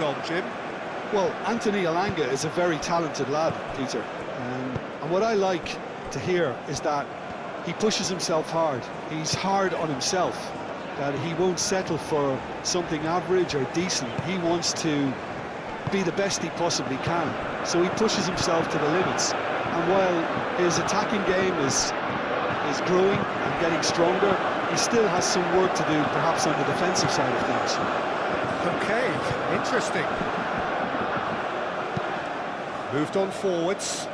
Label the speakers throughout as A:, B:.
A: on, Jim.
B: Well, Anthony Elanga is a very talented lad, Peter. And what I like to hear is that he pushes himself hard. He's hard on himself, that he won't settle for something average or decent. He wants to be the best he possibly can. So he pushes himself to the limits. And while his attacking game is growing and getting stronger, he still has some work to do, perhaps on the defensive side of things.
A: Okay, interesting. Moved on forwards.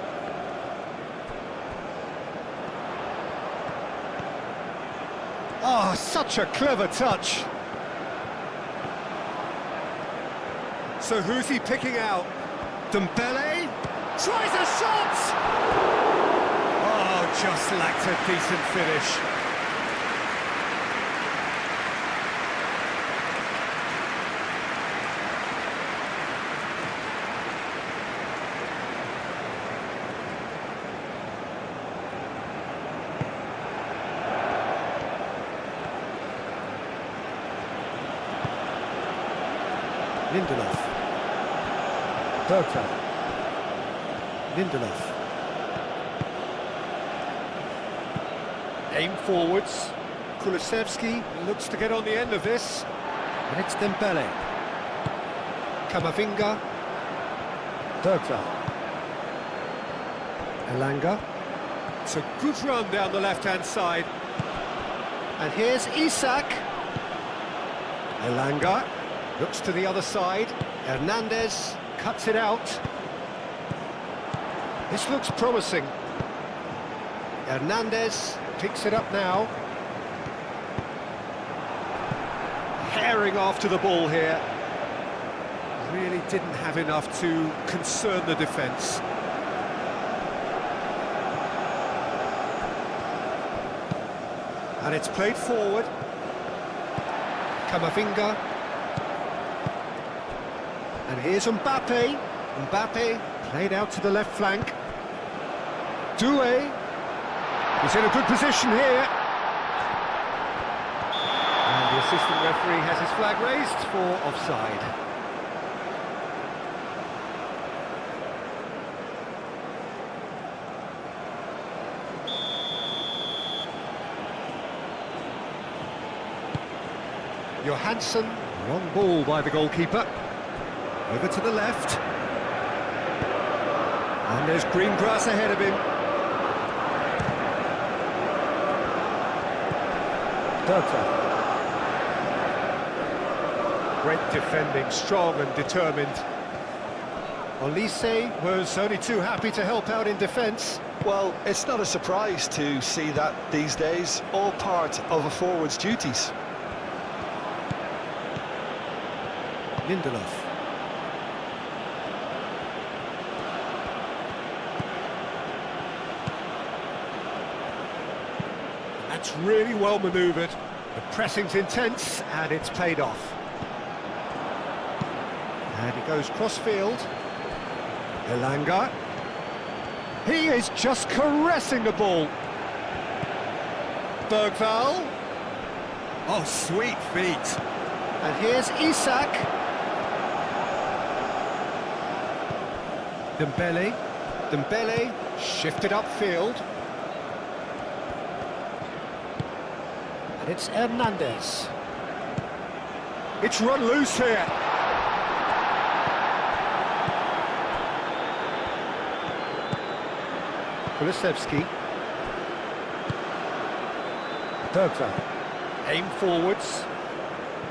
A: Oh, such a clever touch. So who's he picking out? Dembele tries a shot! Oh, just lacked a decent finish.
C: Lindelof. Bergvall. Lindelof.
A: Aim forwards. Kulusevski looks to get on the end of this.
C: And it's Dembele.
A: Camavinga.
C: Bergvall. Elanga.
A: It's a good run down the left-hand side. And here's Isak. Elanga looks to the other side. Hernandez cuts it out. This looks promising. Hernandez picks it up now. Herring after the ball here. Really didn't have enough to concern the defence. And it's played forward. Camavinga. And here's Mbappe. Mbappe played out to the left flank. Doué. He's in a good position here. And the assistant referee has his flag raised for offside. Johansson, wrong ball by the goalkeeper. Over to the left. And there's green grass ahead of him.
C: Bergvall.
A: Great defending, strong and determined. Olise was only too happy to help out in defence.
B: Well, it's not a surprise to see that these days, all part of a forward's duties.
C: Lindelof.
A: That's really well manoeuvred. The pressing's intense and it's paid off. And he goes cross-field. Elanga. He is just caressing the ball. Bergvall. Oh, sweet feet. And here's Isak. Dembele. Dembele shifted upfield.
C: And it's Hernandez.
A: It's run loose here. Kulusevski.
C: Bergvall.
A: Aim forwards.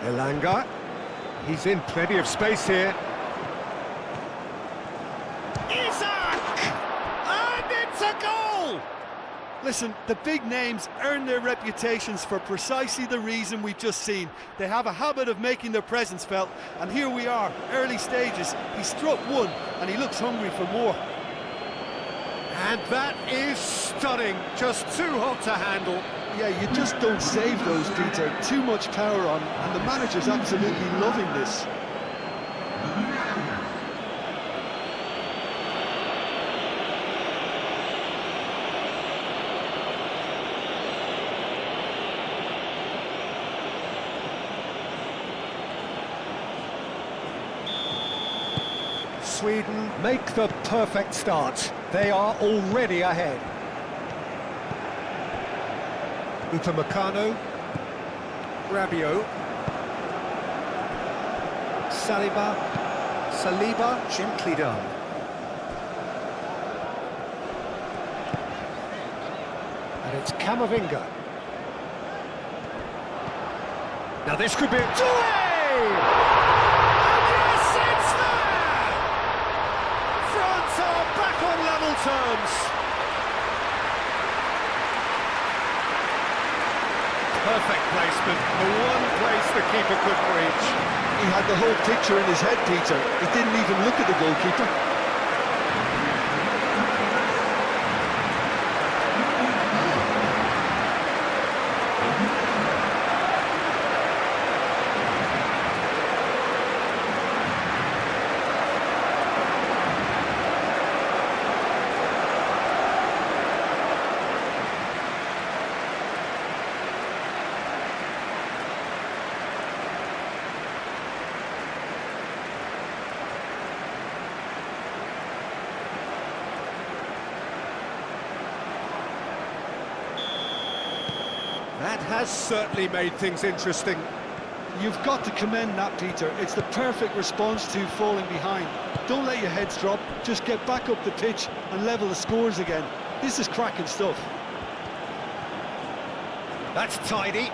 A: Elanga. He's in plenty of space here. Isak! And it's a goal!
B: Listen, the big names earn their reputations for precisely the reason we've just seen. They have a habit of making their presence felt, and here we are, early stages. He struck one, and he looks hungry for more.
A: And that is stunning, just too hot to handle.
B: Yeah, you just don't save those, Peter. Too much power on, and the manager's absolutely loving this.
A: Sweden make the perfect start. They are already ahead. Upamecano. Rabiot. Saliba, gently done. And it's Camavinga. Now this could be a two-way! And yes, it's there! France are back on level terms. Perfect placement, the one place the keeper could reach.
B: He had the whole picture in his head, Peter. He didn't even look at the goalkeeper.
A: That has certainly made things interesting.
B: You've got to commend that, Peter. It's the perfect response to falling behind. Don't let your heads drop, just get back up the pitch and level the scores again. This is cracking stuff.
A: That's tidy.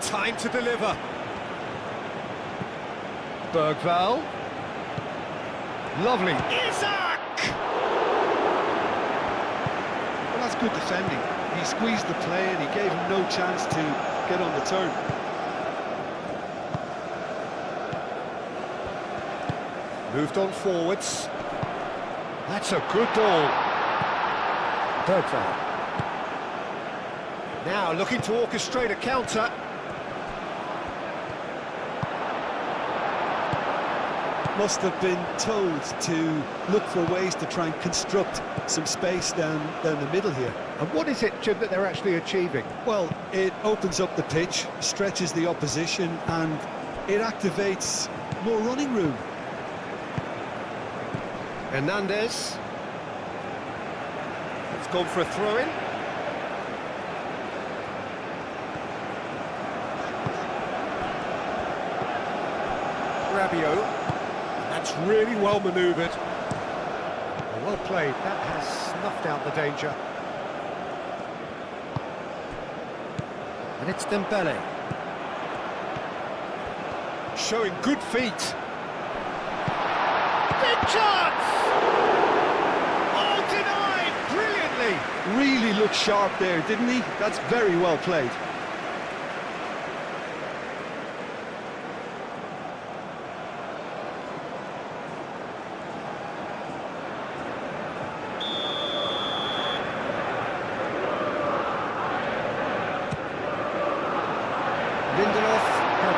A: Time to deliver. Bergvall. Lovely. Isaac!
B: Well, that's good defending. He squeezed the play and he gave him no chance to get on the turn.
A: Moved on forwards. That's a good ball.
C: Bergvall.
A: Now looking to orchestrate a counter.
B: Must have been told to look for ways to try and construct some space down the middle here.
A: And what is it, Jim, that they're actually achieving?
B: Well, it opens up the pitch, stretches the opposition, and it activates more running room.
A: Hernandez. It's gone for a throw-in. Rabiot. That's really well manoeuvred. Well played. That has snuffed out the danger. And it's Dembele. Showing good feet. Big chance! Oh, denied brilliantly!
B: Really looked sharp there, didn't he? That's very well played.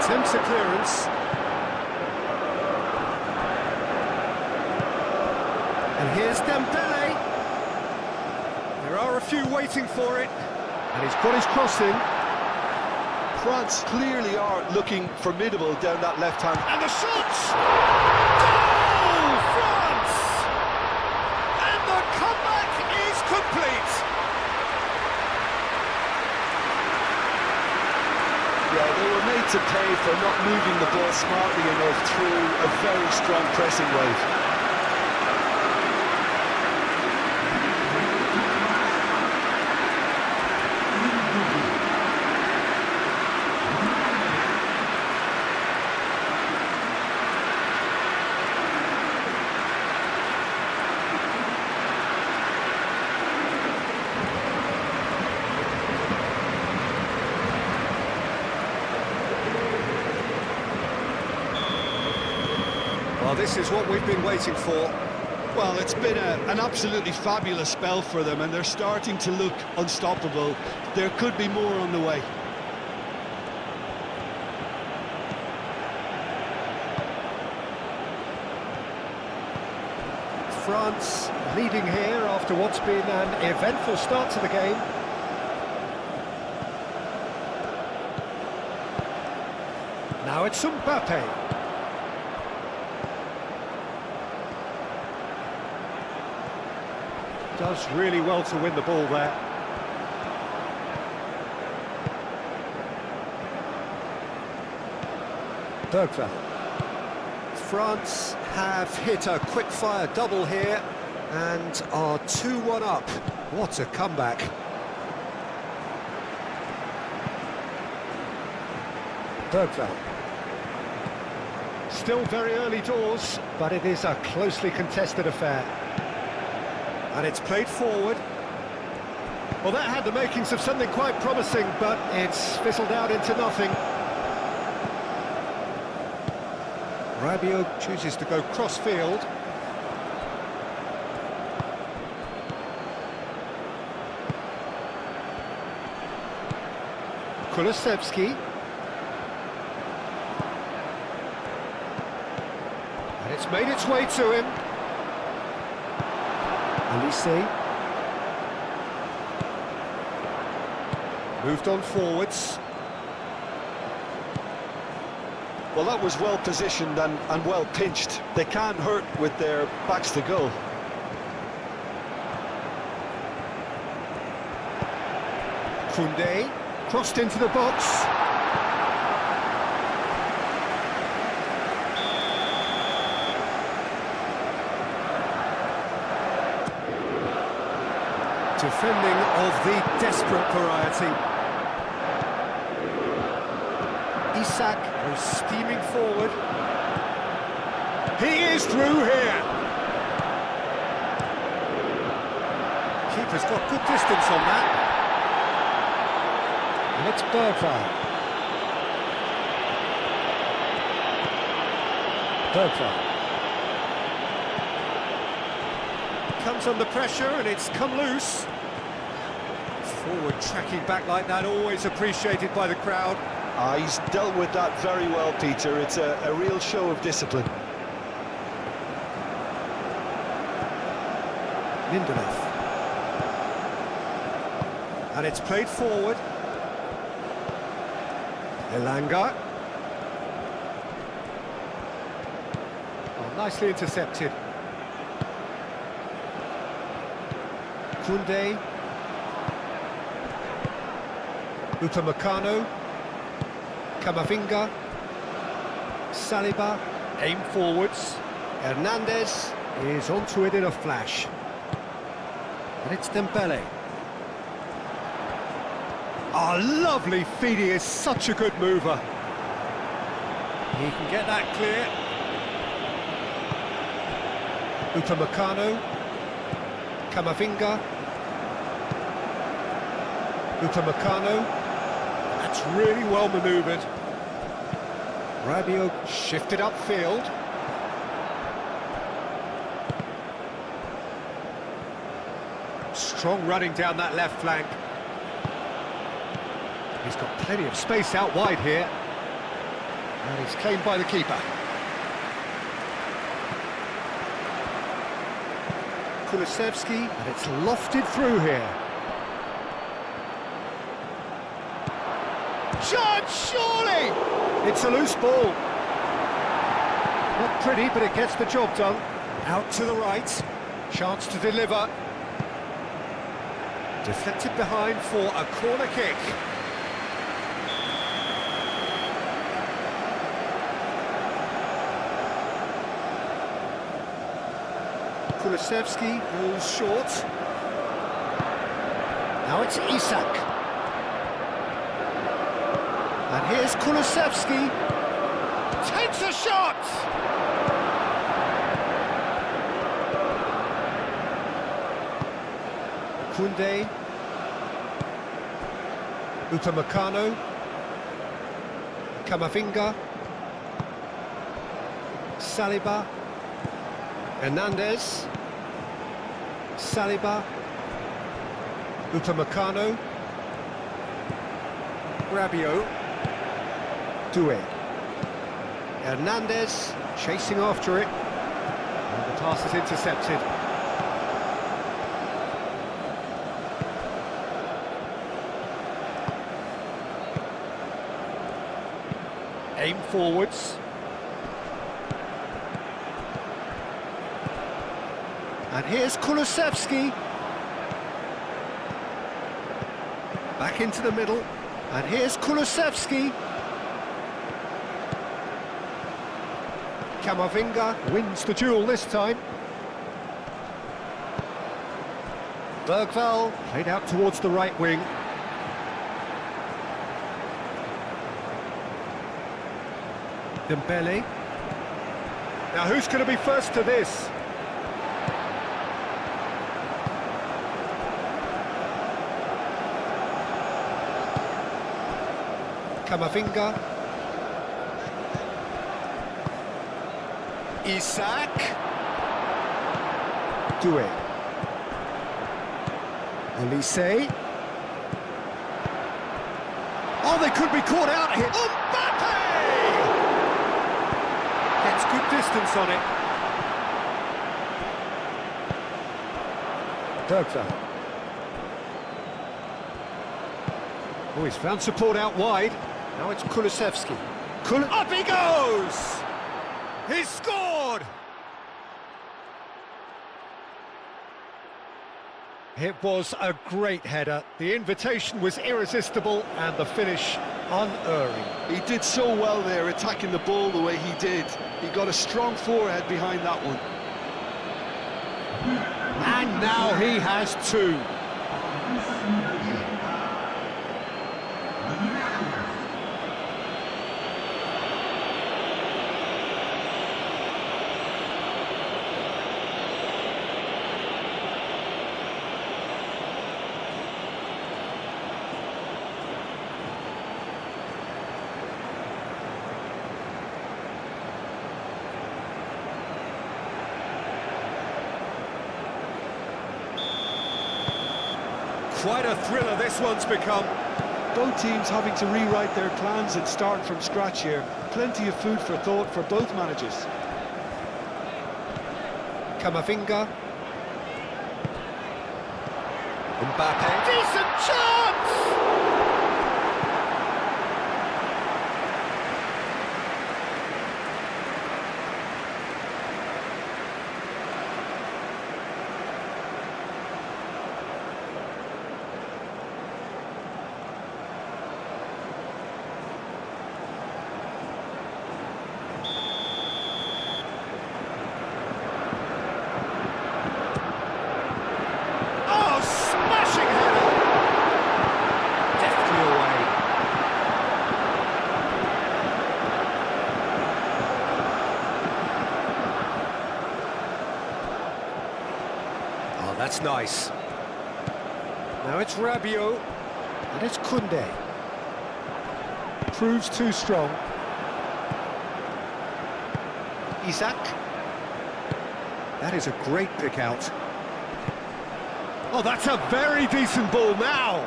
A: Attempts a clearance. And here's Dembele. There are a few waiting for it. And he's got his cross in.
B: France clearly are looking formidable down that left hand.
A: And the shots! Goal! France! And the comeback is complete.
B: Yeah, they were made to pay for not moving the ball smartly enough through a very strong pressing wave.
A: Well, this is what we've been waiting for.
B: Well, it's been an absolutely fabulous spell for them, and they're starting to look unstoppable. There could be more on the way.
A: France leading here after what's been an eventful start to the game. Now it's Mbappe. Does really well to win the ball there.
C: Bergvall.
A: France have hit a quick-fire double here and are 2-1 up. What a comeback.
C: Bergvall.
A: Still very early doors, but it is a closely contested affair. And it's played forward. Well, that had the makings of something quite promising, but it's fizzled out into nothing. Rabiot chooses to go cross-field. Kulusevski. And it's made its way to him. Elise. Moved on forwards.
B: Well, that was well positioned and well pinched. They can't hurt with their backs to goal.
A: Koundé crossed into the box. Defending of the desperate variety. Isak goes steaming forward. He is through here. Keeper's got good distance on that.
C: And it's Bergvall. Bergvall.
A: Comes under pressure and it's come loose. Forward tracking back like that, always appreciated by the crowd.
B: He's dealt with that very well, Peter. It's a real show of discipline.
A: Lindelof. And it's played forward. Elanga. Oh, nicely intercepted. Koundé. Upamecano. Camavinga. Saliba. Aim forwards. Hernandez is onto it in a flash. And it's Dembele. Oh, lovely feed, he is such a good mover. He can get that clear. Upamecano. Camavinga. Upamecano. That's really well manoeuvred. Rabiot shifted upfield. Strong running down that left flank. He's got plenty of space out wide here. And he's claimed by the keeper. Kulusevski, and it's lofted through here. Shot, surely! It's a loose ball. Not pretty, but it gets the job done. Out to the right. Chance to deliver. Deflected behind for a corner kick. Kulusevski goes short. Now it's Isak. And here's Kulusevski. Takes a shot! Koundé. Upamecano. Camavinga. Saliba. Hernandez. Saliba. Upamecano. Rabiot. Doué. Hernandez chasing after it. And the pass is intercepted. Aim forwards. And here's Kulusevski. Back into the middle. And here's Kulusevski. Camavinga wins the duel this time. Bergvall played out towards the right wing. Dembele. Now who's going to be first to this? Camavinga. Isak. Doué. Olise. Oh, they could be caught out here. Mbappe! Gets good distance on it.
C: Bergvall.
A: Oh, he's found support out wide. Now it's Kulusevski. Up he goes! He's scored! It was a great header. The invitation was irresistible and the finish unerring.
B: He did so well there, attacking the ball the way he did. He got a strong forehead behind that one.
A: And now he has two. Quite a thriller this one's become.
B: Both teams having to rewrite their plans and start from scratch here. Plenty of food for thought for both managers.
A: Camavinga. Mbappe. Decent chance! That's nice. Now it's Rabiot, and it's Koundé. Proves too strong. Isak. That is a great pick out. Oh, that's a very decent ball now.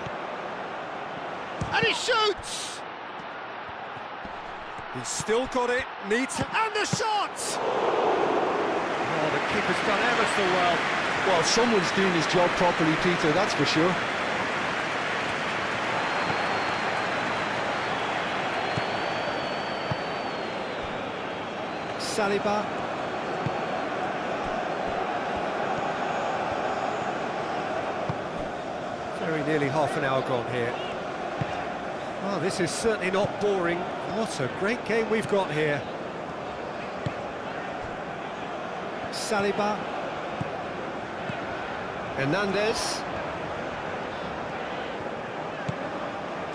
A: And he shoots! He's still got it, needs... And the shot! Oh, the keeper's done ever so well.
B: Well, someone's doing his job properly, Peter, that's for sure.
A: Saliba. Very nearly half an hour gone here. Oh, this is certainly not boring. What a great game we've got here. Saliba. Hernandez.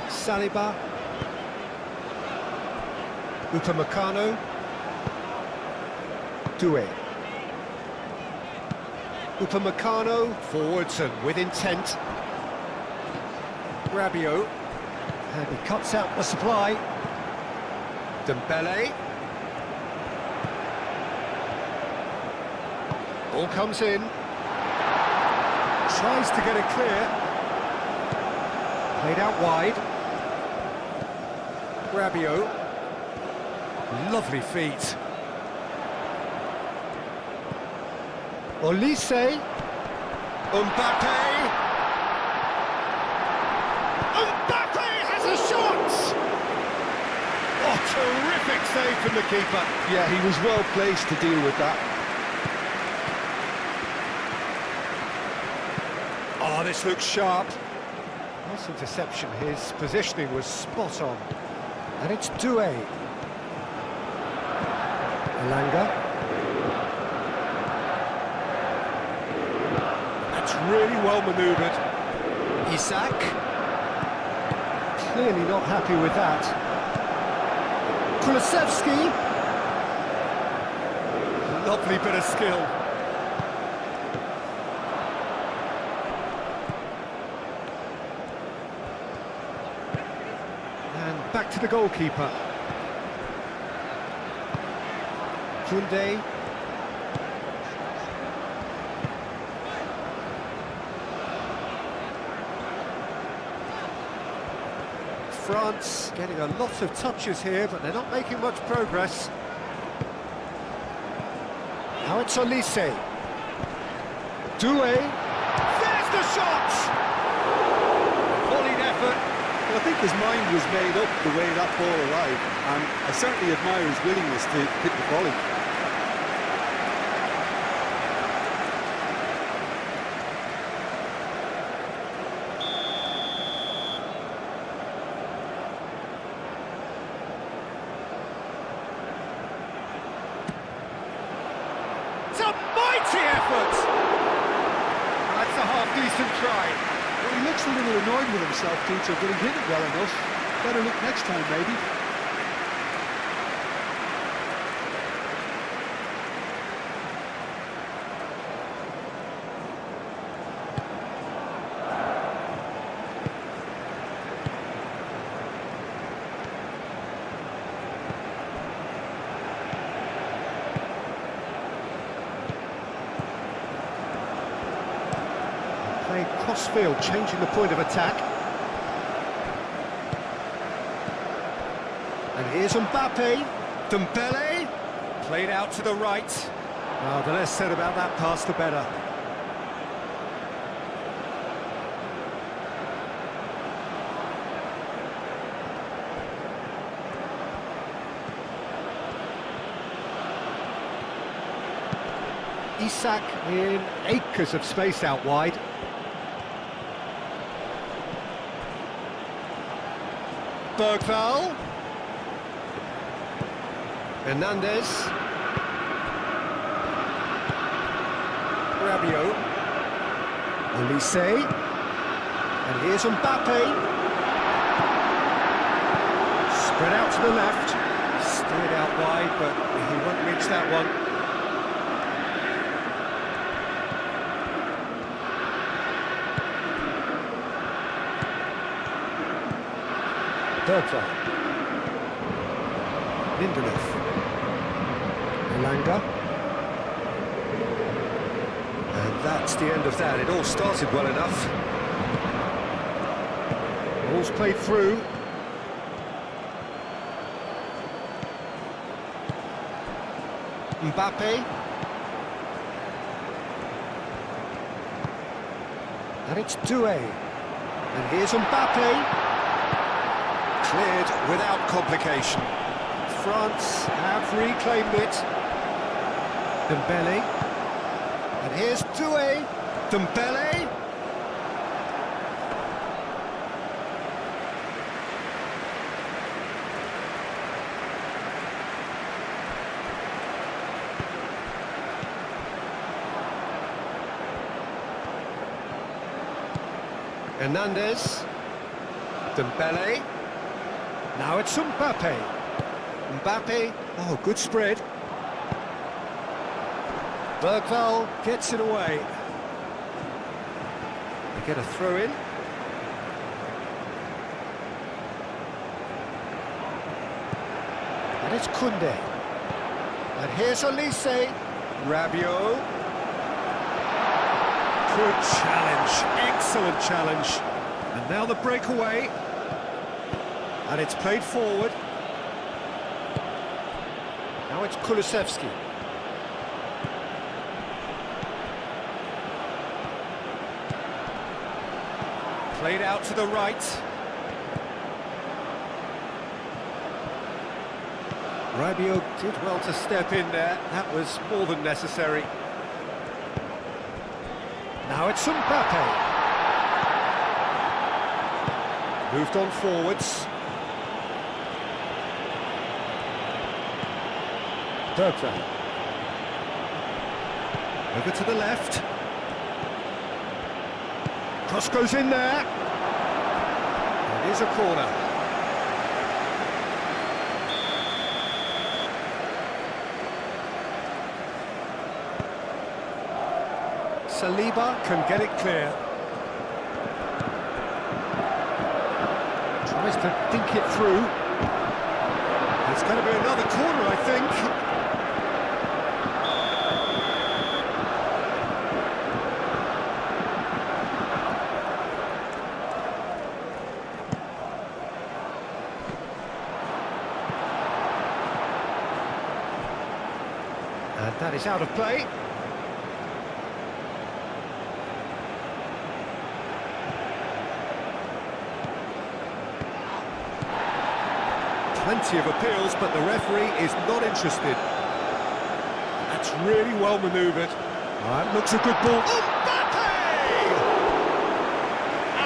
A: Saliba. Upamecano. Doué. Upamecano forwards and with intent. Rabiot. And he cuts out the supply. Dembele. Ball comes in. Tries to get it clear. Played out wide. Rabiot. Lovely feet. Olise. Mbappe. Mbappe has a shot! Oh, terrific save from the keeper.
B: Yeah, he was well placed to deal with that.
A: Oh, this looks sharp. Well, Nice interception, his positioning was spot on. And it's Doué. Elanga. That's really well manoeuvred. Isak. Clearly not happy with that. Kulusevski. Lovely bit of skill. And back to the goalkeeper. Koundé. France getting a lot of touches here, but they're not making much progress. Now it's Olise. Doué. There's the shot! Volleyed effort.
B: Well, I think his mind was made up the way that ball arrived, and I certainly admire his willingness to hit the volley.
A: It's a mighty effort! That's a half-decent try.
B: Well, he looks a little annoyed with himself, Peter, but he hit it well enough. Better look next time, maybe.
A: Playing cross-field, changing the point of attack. And here's Mbappe. Dembele. Played out to the right. Oh, the less said about that pass, the better. Isak in acres of space out wide. Bergvall. Hernandez. Rabiot. Olise. And here's Mbappe. Spread out to the left. Steered out wide, but he won't reach that one.
C: Bergvall.
A: Lindelof. Elanga. And that's the end of that. It all started well enough. Ball's played through. Mbappe. And it's Doué. And here's Mbappe. Cleared without complication. France have reclaimed it. Dembele. And here's Doué. Dembele. Hernandez. Dembele. Now it's Mbappe. Mbappe, oh, good spread. Bergvall gets it away. They get a throw in. And it's Koundé. And here's Olise. Rabiot. Good challenge, excellent challenge. And now the breakaway. And it's played forward. Now it's Kulusevski. Played out to the right. Rabiot did well to step in there. That was more than necessary. Now it's Mbappe. Moved on forwards.
C: Third foul.
A: Over to the left. Cross goes in there. It is a corner. Saliba can get it clear. Tries to dink it through. It's going to be another corner, I think. And that is out of play. Plenty of appeals, but the referee is not interested. That's really well manoeuvred. That looks a good ball. Mbappe!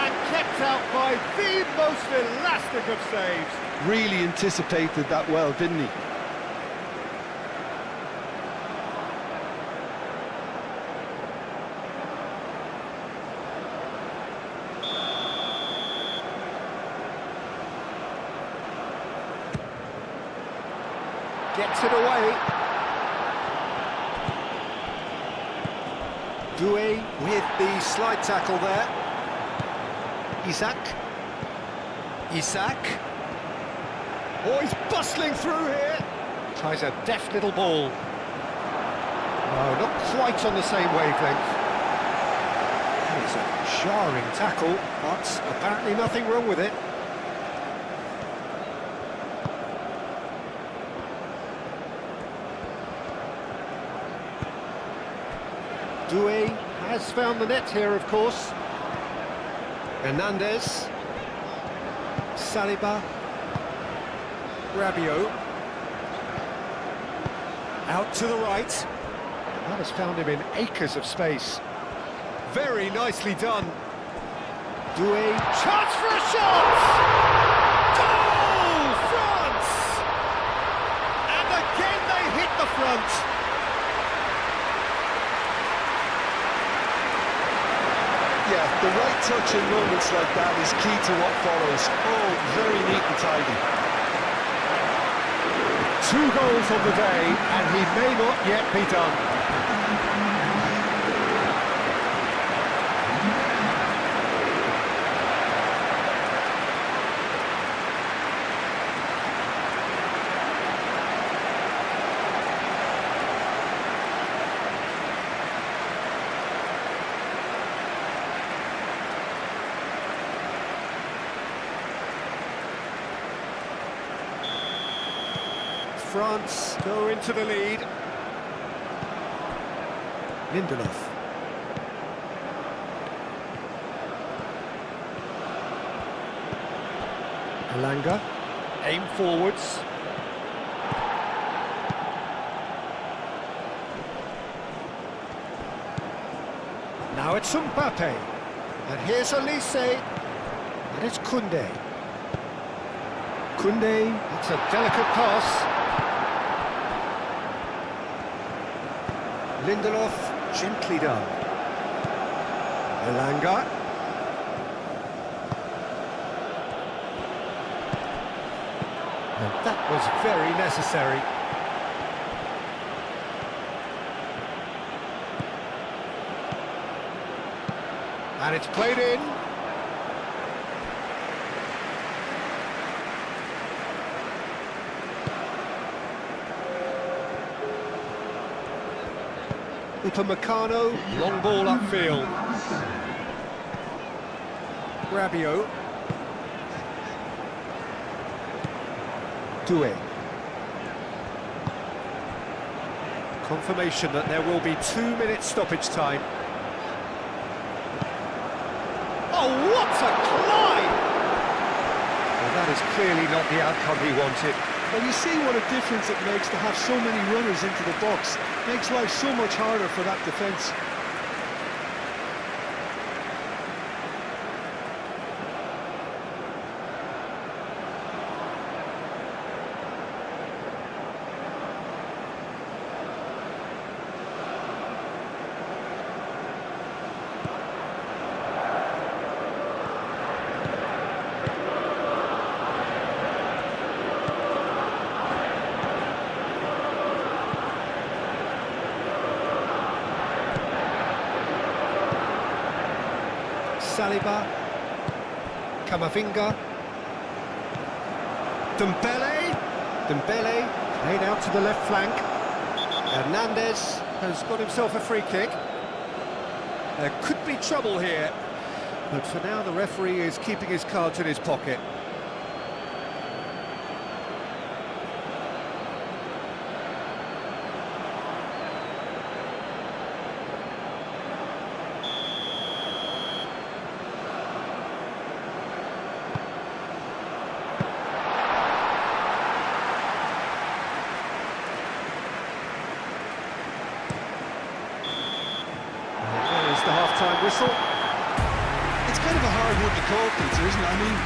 A: And kept out by the most elastic of saves.
B: Really anticipated that well, didn't he?
A: Gets it away. Doué with the slide tackle there. Isak. Oh, he's bustling through here. Tries a deft little ball. Oh, not quite on the same wavelength. That is a jarring tackle, but apparently nothing wrong with it. Doué has found the net here, of course. Hernandez. Saliba. Rabiot. Out to the right. That has found him in acres of space. Very nicely done. Doué. Chance for a shot! Goal! France! And again they hit the front.
B: Yeah, the right touch in moments like that is key to what follows. Oh, very neat and tidy.
A: 2 goals on the day, and he may not yet be done. France go into the lead. Lindelof. Alanga. Aim forwards. Now it's Mbappe. And here's Elise. And it's Koundé. Koundé, it's a delicate pass. Lindelof, gently done. Alanga. And that was very necessary. And it's played in. Upamecano, long ball upfield. Rabiot. Doué. Confirmation that there will be 2-minute stoppage time. Oh, what a climb! Well, that is clearly not the outcome he wanted.
B: Well, you see what a difference it makes to have so many runners into the box. Makes life so much harder for that defence.
A: Saliba. Camavinga. Dembele played out to the left flank. Hernandez has got himself a free kick. There could be trouble here, but for now the referee is keeping his cards in his pocket. The half-time whistle.
B: It's kind of a hard one to call, Peter, isn't it? I mean,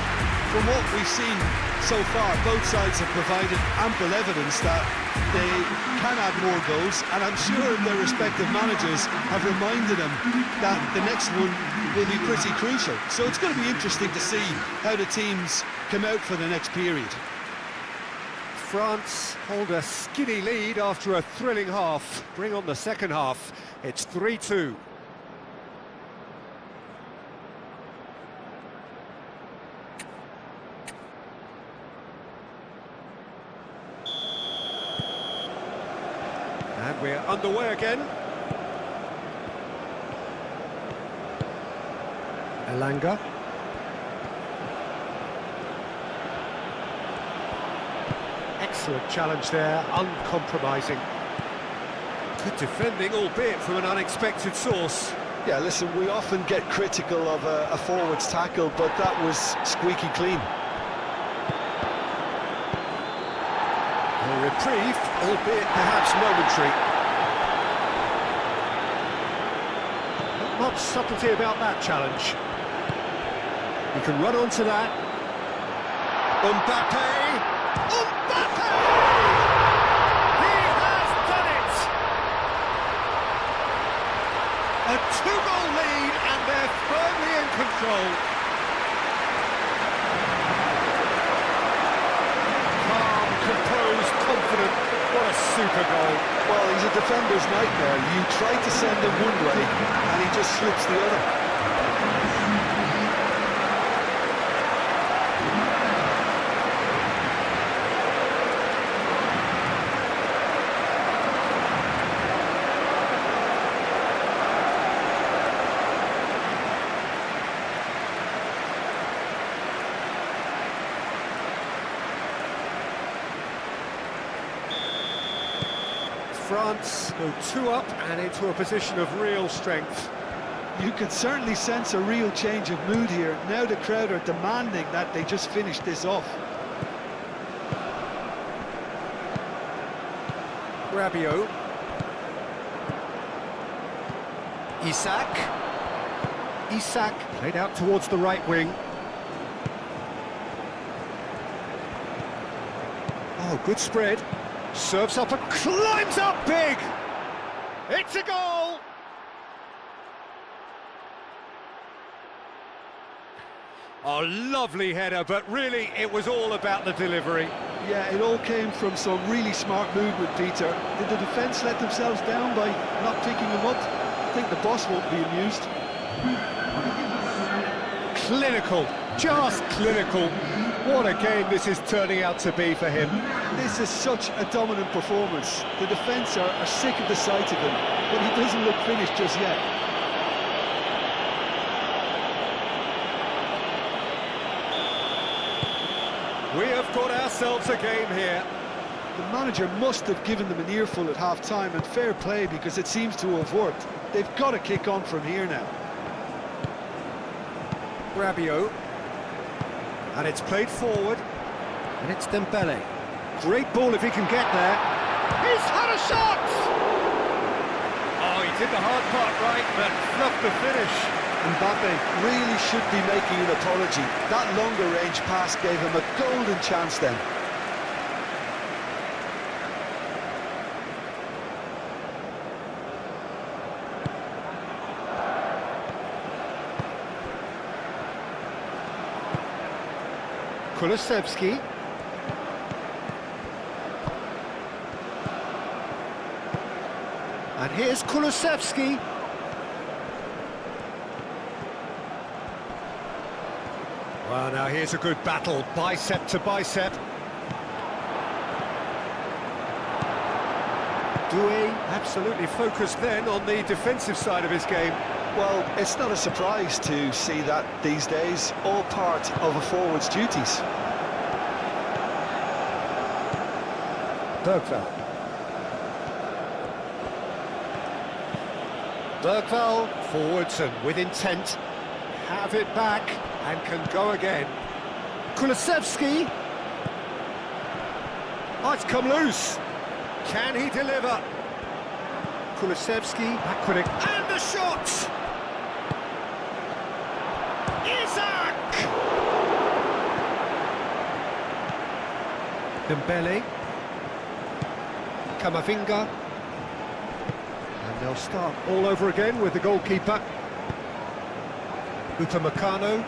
B: from what we've seen so far, both sides have provided ample evidence that they can add more goals, and I'm sure their respective managers have reminded them that the next one will be pretty crucial. So it's going to be interesting to see how the teams come out for the next period.
A: France hold a skinny lead after a thrilling half. Bring on the second half. It's 3-2. And we're underway again. Elanga. Excellent challenge there, uncompromising. Good defending, albeit from an unexpected source.
B: Yeah, listen, we often get critical of a forward's tackle, but that was squeaky clean.
A: A reprieve, albeit perhaps momentary. Not much subtlety about that challenge. He can run onto that. Mbappe! Mbappe! He has done it! A two-goal lead and they're firmly in control. Calm, composed, confident. What a super goal.
B: Well, he's a defender's nightmare. You try to send him one way, and he just slips the other.
A: France go 2 up and into a position of real strength.
B: You can certainly sense a real change of mood here. Now the crowd are demanding that they just finish this off.
A: Rabiot. Isak played out towards the right wing. Oh, good spread. Serves up and climbs up big! It's a goal! Oh, lovely header, but really it was all about the delivery.
B: Yeah, it all came from some really smart movement, Peter. Did the defence let themselves down by not picking him up? I think the boss won't be amused.
A: Clinical, just clinical. What a game this is turning out to be for him.
B: This is such a dominant performance. The defence are sick of the sight of him, but he doesn't look finished just yet.
A: We have got ourselves a game here.
B: The manager must have given them an earful at half-time, and fair play, because it seems to have worked. They've got to kick on from here now.
A: Rabiot. And it's played forward. And it's Dembele. Great ball if he can get there. He's had a shot! Oh, he did the hard part right, but fluffed the finish.
B: Mbappe really should be making an apology. That longer range pass gave him a golden chance then.
A: Kulusevski. And here's Kulusevski. Well, now here's a good battle, bicep to bicep. Doué absolutely focused then on the defensive side of his game.
B: Well, it's not a surprise to see that these days, all part of a forward's duties.
C: Bergveld.
A: Bergveld forwards and with intent. Have it back and can go again. Kulusevski. Oh, it's come loose. Can he deliver? Kulusevski, back with it. And the shot! Isaac! Dembele. Camavinga. And they'll start all over again with the goalkeeper. Upamecano.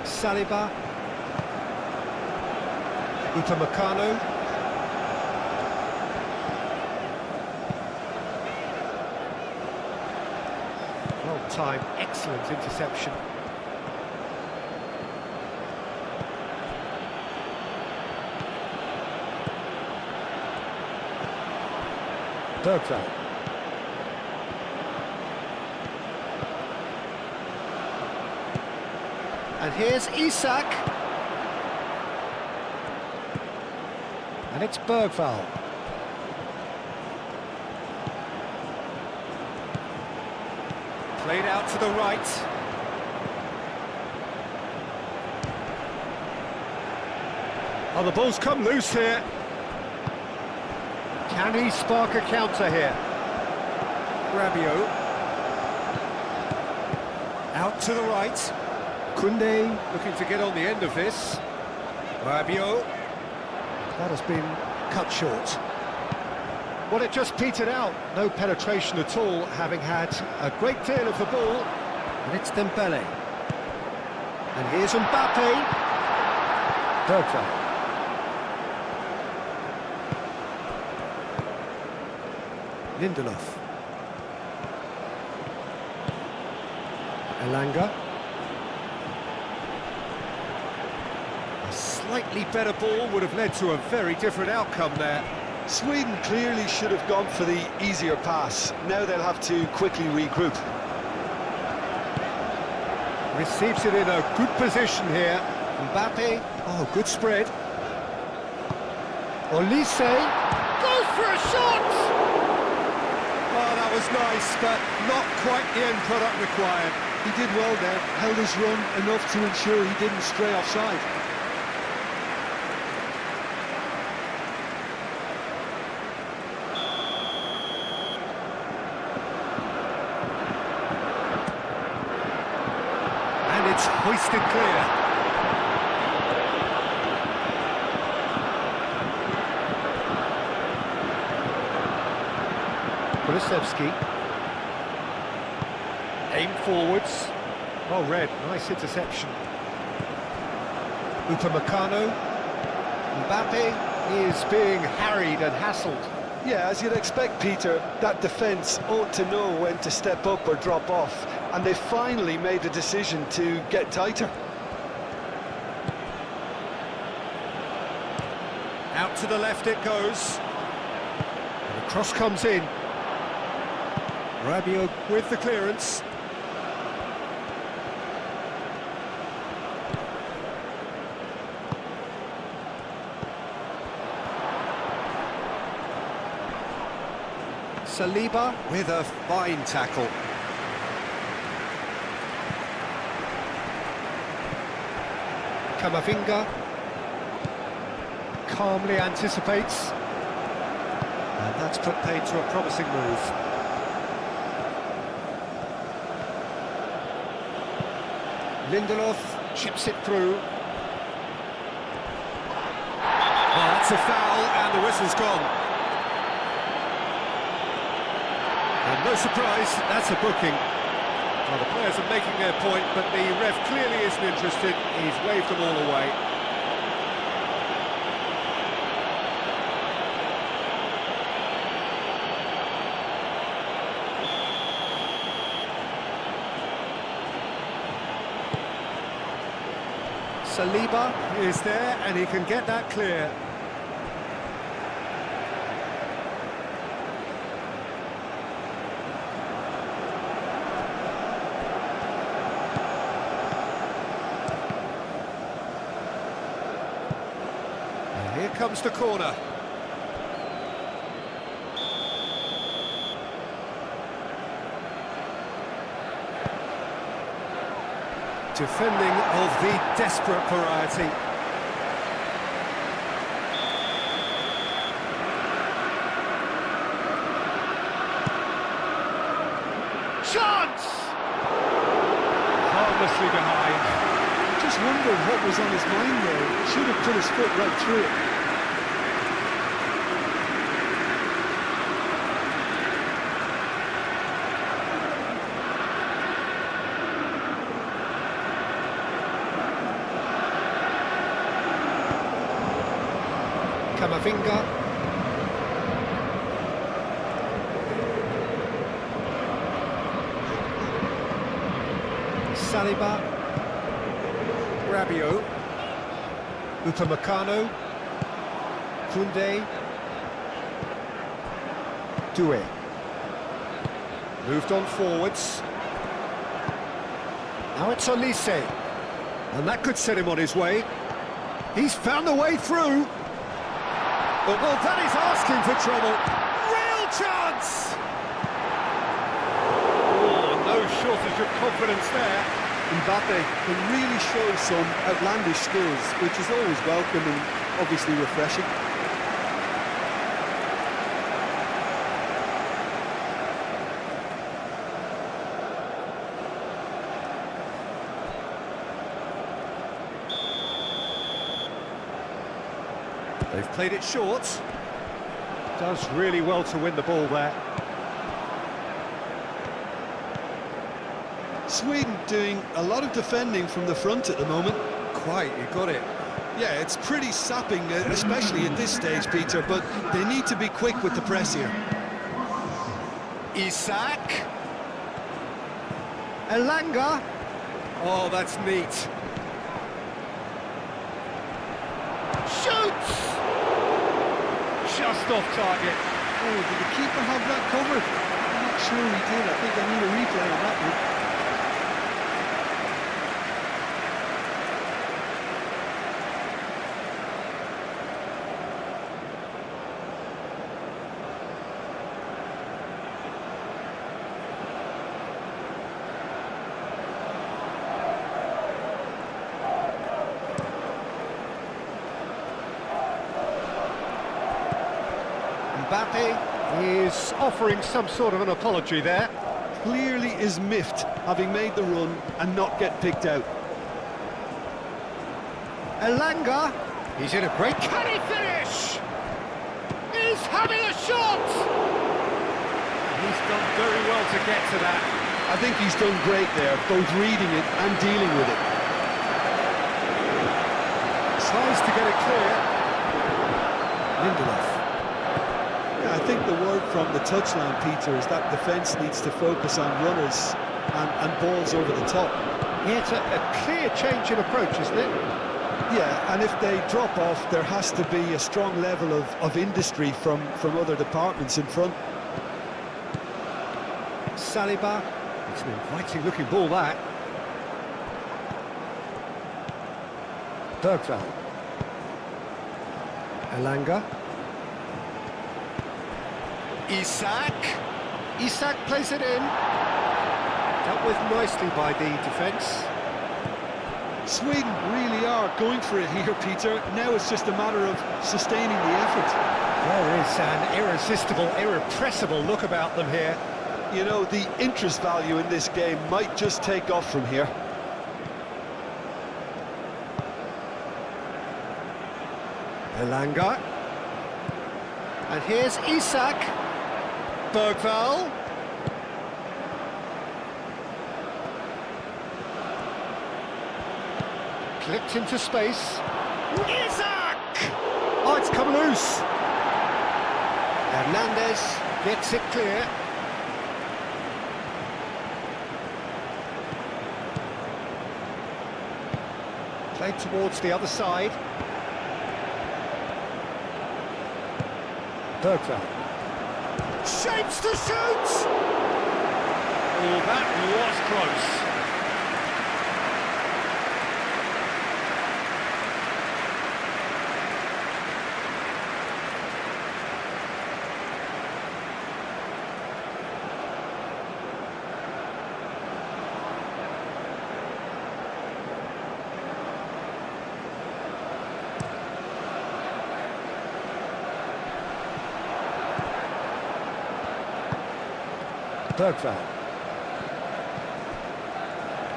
A: Saliba. Upamecano. Well timed, excellent interception.
C: Bergveld.
A: And here's Isak.
C: And it's Bergveld.
A: Played out to the right. Oh, the ball's come loose here. Can he spark a counter here? Rabiot. Out to the right. Koundé looking to get on the end of this. Rabiot. That has been cut short. Well, it just petered out. No penetration at all, having had a great deal of the ball. And it's Dembele. And here's Mbappe.
C: Bergveld.
A: Lindelof. Elanga. A slightly better ball would have led to a very different outcome there.
B: Sweden clearly should have gone for the easier pass. Now they'll have to quickly regroup.
A: Receives it in a good position here. Mbappe. Oh, good spread. Olise. Goes for a shot! Oh, that was nice, but not quite the end product required.
B: He did well there, held his run enough to ensure he didn't stray offside.
A: And it's hoisted clear. Kulusevski. Aim forwards. Oh, red. Nice interception. Upamecano. Mbappe is being harried and hassled.
B: Yeah, as you'd expect, Peter, that defence ought to know when to step up or drop off, and they finally made the decision to get tighter.
A: Out to the left it goes. And the cross comes in. Rabiot with the clearance. Saliba with a fine tackle. Camavinga calmly anticipates. And that's put paid to a promising move. Lindelof chips it through. Oh, that's a foul, and the whistle's gone. And no surprise, that's a booking. Well, the players are making their point, but the ref clearly isn't interested. He's waved them all away. Saliba is there, and he can get that clear. And here comes the corner. Defending of the desperate variety. Chance! Harmlessly behind.
B: I just wondered what was on his mind there. He should have put his foot right through it.
A: Camavinga. Saliba. Rabiot. Upamecano. Koundé. Doué. Moved on forwards. Now it's Olise. And that could set him on his way. He's found the way through. Well, that is asking for trouble. Real chance! Oh, no shortage of confidence there.
B: Mbappe can really show some outlandish skills, which is always welcome and obviously refreshing.
A: They've played it short. Does really well to win the ball there.
B: Sweden doing a lot of defending from the front at the moment.
A: Quite, you got it.
B: Yeah, it's pretty sapping, especially at this stage, Peter, but they need to be quick with the press here.
A: Isak. Elanga. Oh, that's neat. Shoots! Just off target.
B: Oh, did the keeper have that covered? I'm not sure he did. I think I need a replay on that one.
A: Mbappe is offering some sort of an apology there.
B: Clearly is miffed, having made the run and not get picked out.
A: Elanga, he's in a great... Can he finish? He's having a shot! He's done very well to get to that.
B: I think he's done great there, both reading it and dealing with it.
A: Tries to get it clear. Lindelof.
B: Yeah, I think the word from the touchline, Peter, is that defence needs to focus on runners and balls over the top.
A: Yeah, it's a clear change in approach, isn't it?
B: Yeah, and if they drop off, there has to be a strong level of industry from other departments in front.
A: Saliba. It's an inviting looking ball, that. Bergvall. Elanga. Isak. Isak plays it in. Dealt with nicely by the defence.
B: Sweden really are going for it here, Peter. Now it's just a matter of sustaining the effort.
A: There is an irresistible, irrepressible look about them here.
B: You know, the interest value in this game might just take off from here.
A: Elanga. And here's Isak. Bergvall. Clipped into space. Isak! Oh, it's come loose. Hernandez gets it clear. Played towards the other side.
C: Bergveld.
A: Shapes to shoot! Oh, that was close.
C: Bergveld.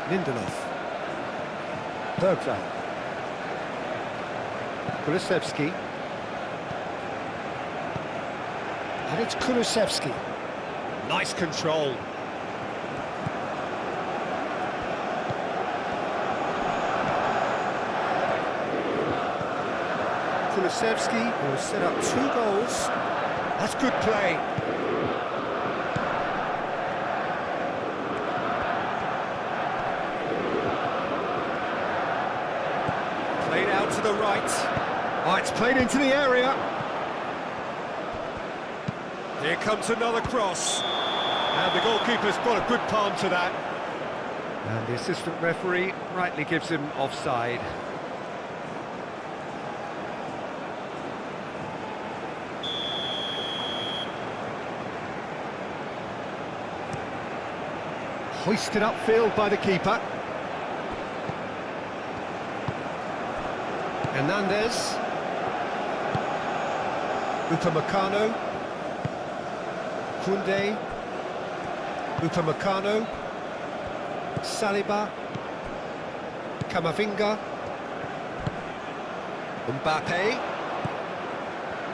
A: Lindelof.
C: Bergveld.
A: Kulusevski.
C: And it's Kulusevski.
A: Nice control. Kulusevski will set up 2 goals. That's good play. Played out to the right. Oh, it's played into the area. Here comes another cross. And the goalkeeper's got a good palm to that. And the assistant referee rightly gives him offside. Hoisted upfield by the keeper. Hernandez. Upamecano. Koundé. Upamecano. Saliba. Camavinga. Mbappe.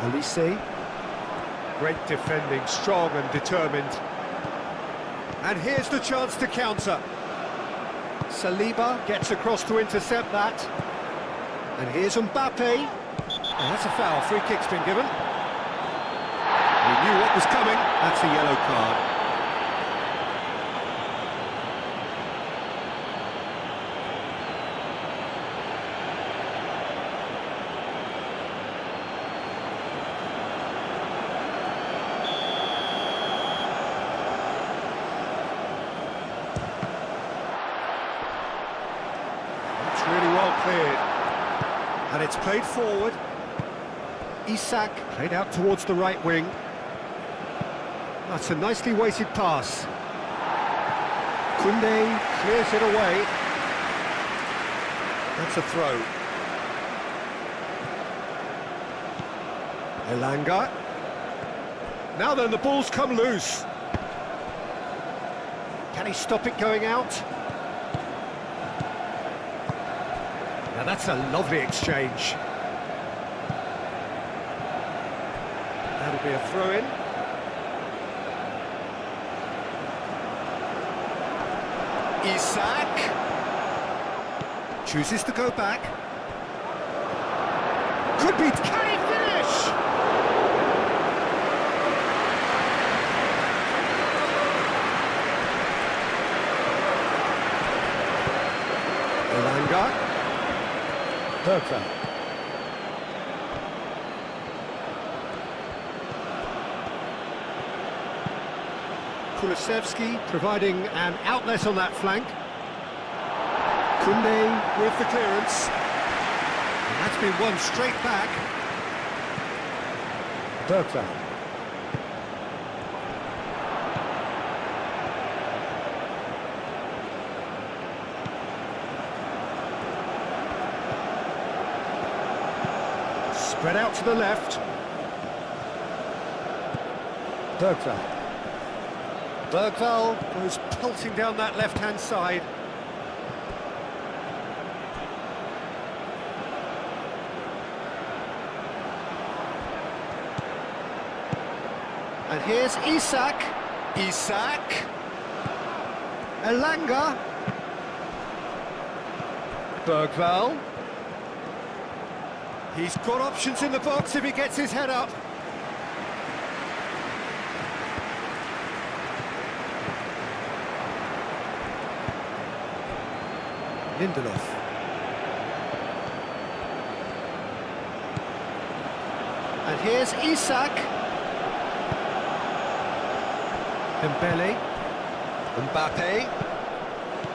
A: Olise. Great defending, strong and determined. And here's the chance to counter. Saliba gets across to intercept that. And here's Mbappe. And that's a foul. Free kick's been given. He knew what was coming. That's a yellow card. That's really well cleared. And it's played forward. Isak played out towards the right wing. That's a nicely weighted pass. Koundé clears it away. That's a throw. Elanga. Now then, the ball's come loose. Can he stop it going out? Now that's a lovely exchange. That'll be a throw-in. Isak chooses to go back. Could be. Can he finish? Elanga.
C: Bergveld.
A: Kulusevski providing an outlet on that flank. Koundé with the clearance. And that's been won straight back.
C: Bergveld.
A: Spread out to the left.
C: Bergveld.
A: Bergveld goes pelting down that left-hand side. And here's Isak. Isak. Elanga. Bergveld. He's got options in the box if he gets his head up. Lindelof. And here's Isak. Dembele. Mbappe.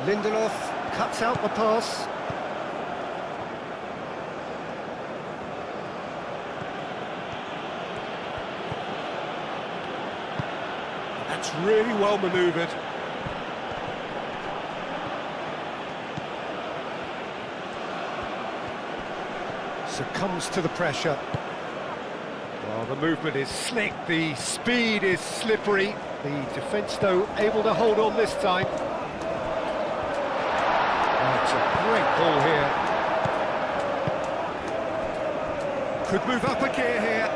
A: Lindelof cuts out the pass. That's really well manoeuvred. Succumbs to the pressure. Well, the movement is slick, the speed is slippery. The defence, though, able to hold on this time. That's a great ball here. Could move up a gear here.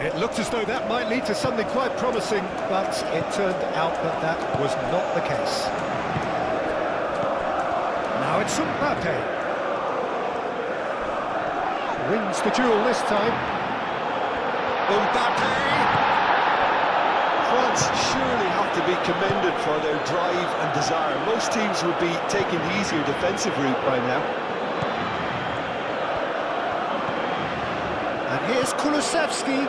A: It looked as though that might lead to something quite promising, but it turned out that that was not the case. Now it's Mbappe. Wins the duel this time. Mbappe!
B: France surely have to be commended for their drive and desire. Most teams would be taking the easier defensive route by now.
A: And here's Kulusevski.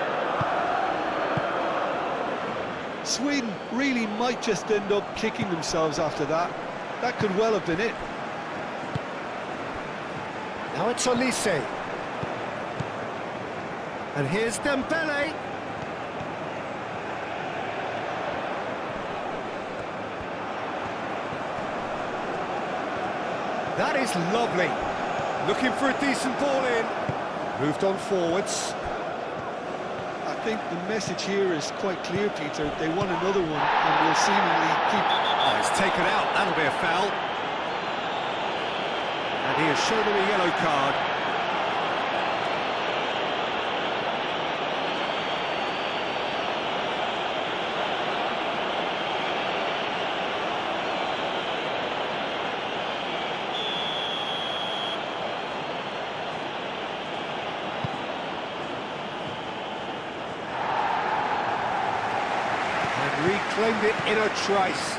B: Sweden really might just end up kicking themselves after that. That could well have been it.
A: Now it's Olise. And here's Dembele. That is lovely. Looking for a decent ball in. Moved on forwards.
B: I think the message here is quite clear, Peter. They want another one and will seemingly keep...
A: Oh, it's taken out. That'll be a foul. And he has shown him a yellow card. Reclaimed it in a trice.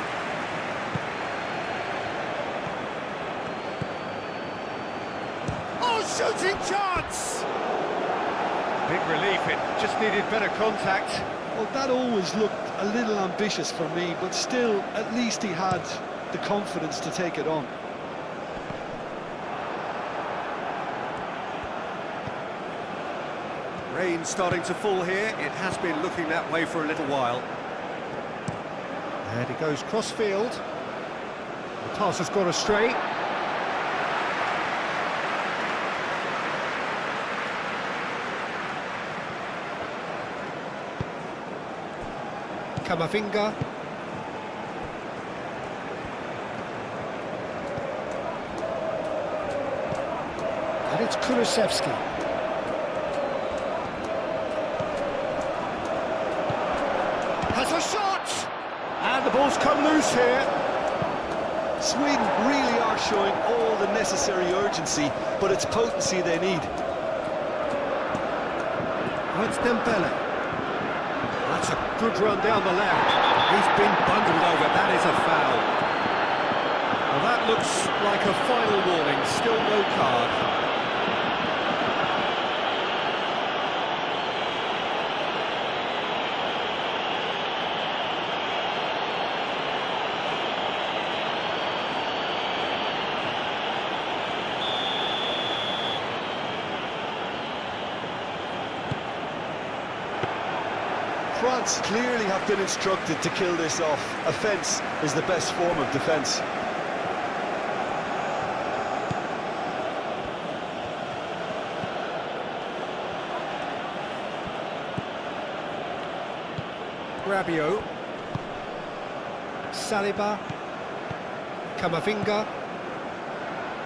A: Oh, shooting chance! Big relief, it just needed better contact.
B: Well, that always looked a little ambitious for me, but still, at least he had the confidence to take it on.
A: Rain starting to fall here. It has been looking that way for a little while. And he goes cross-field. The pass has gone astray. Camavinga. And it's Kulusevski. Has a shot! And the ball's come loose here.
B: Sweden really are showing all the necessary urgency, but it's potency they need.
A: Oh, it's Dembele. That's a good run down the left. He's been bundled over. That is a foul. Well, that looks like a final warning. Still no card.
B: France clearly have been instructed to kill this off. Offence is the best form of defence.
A: Rabiot. Saliba. Camavinga.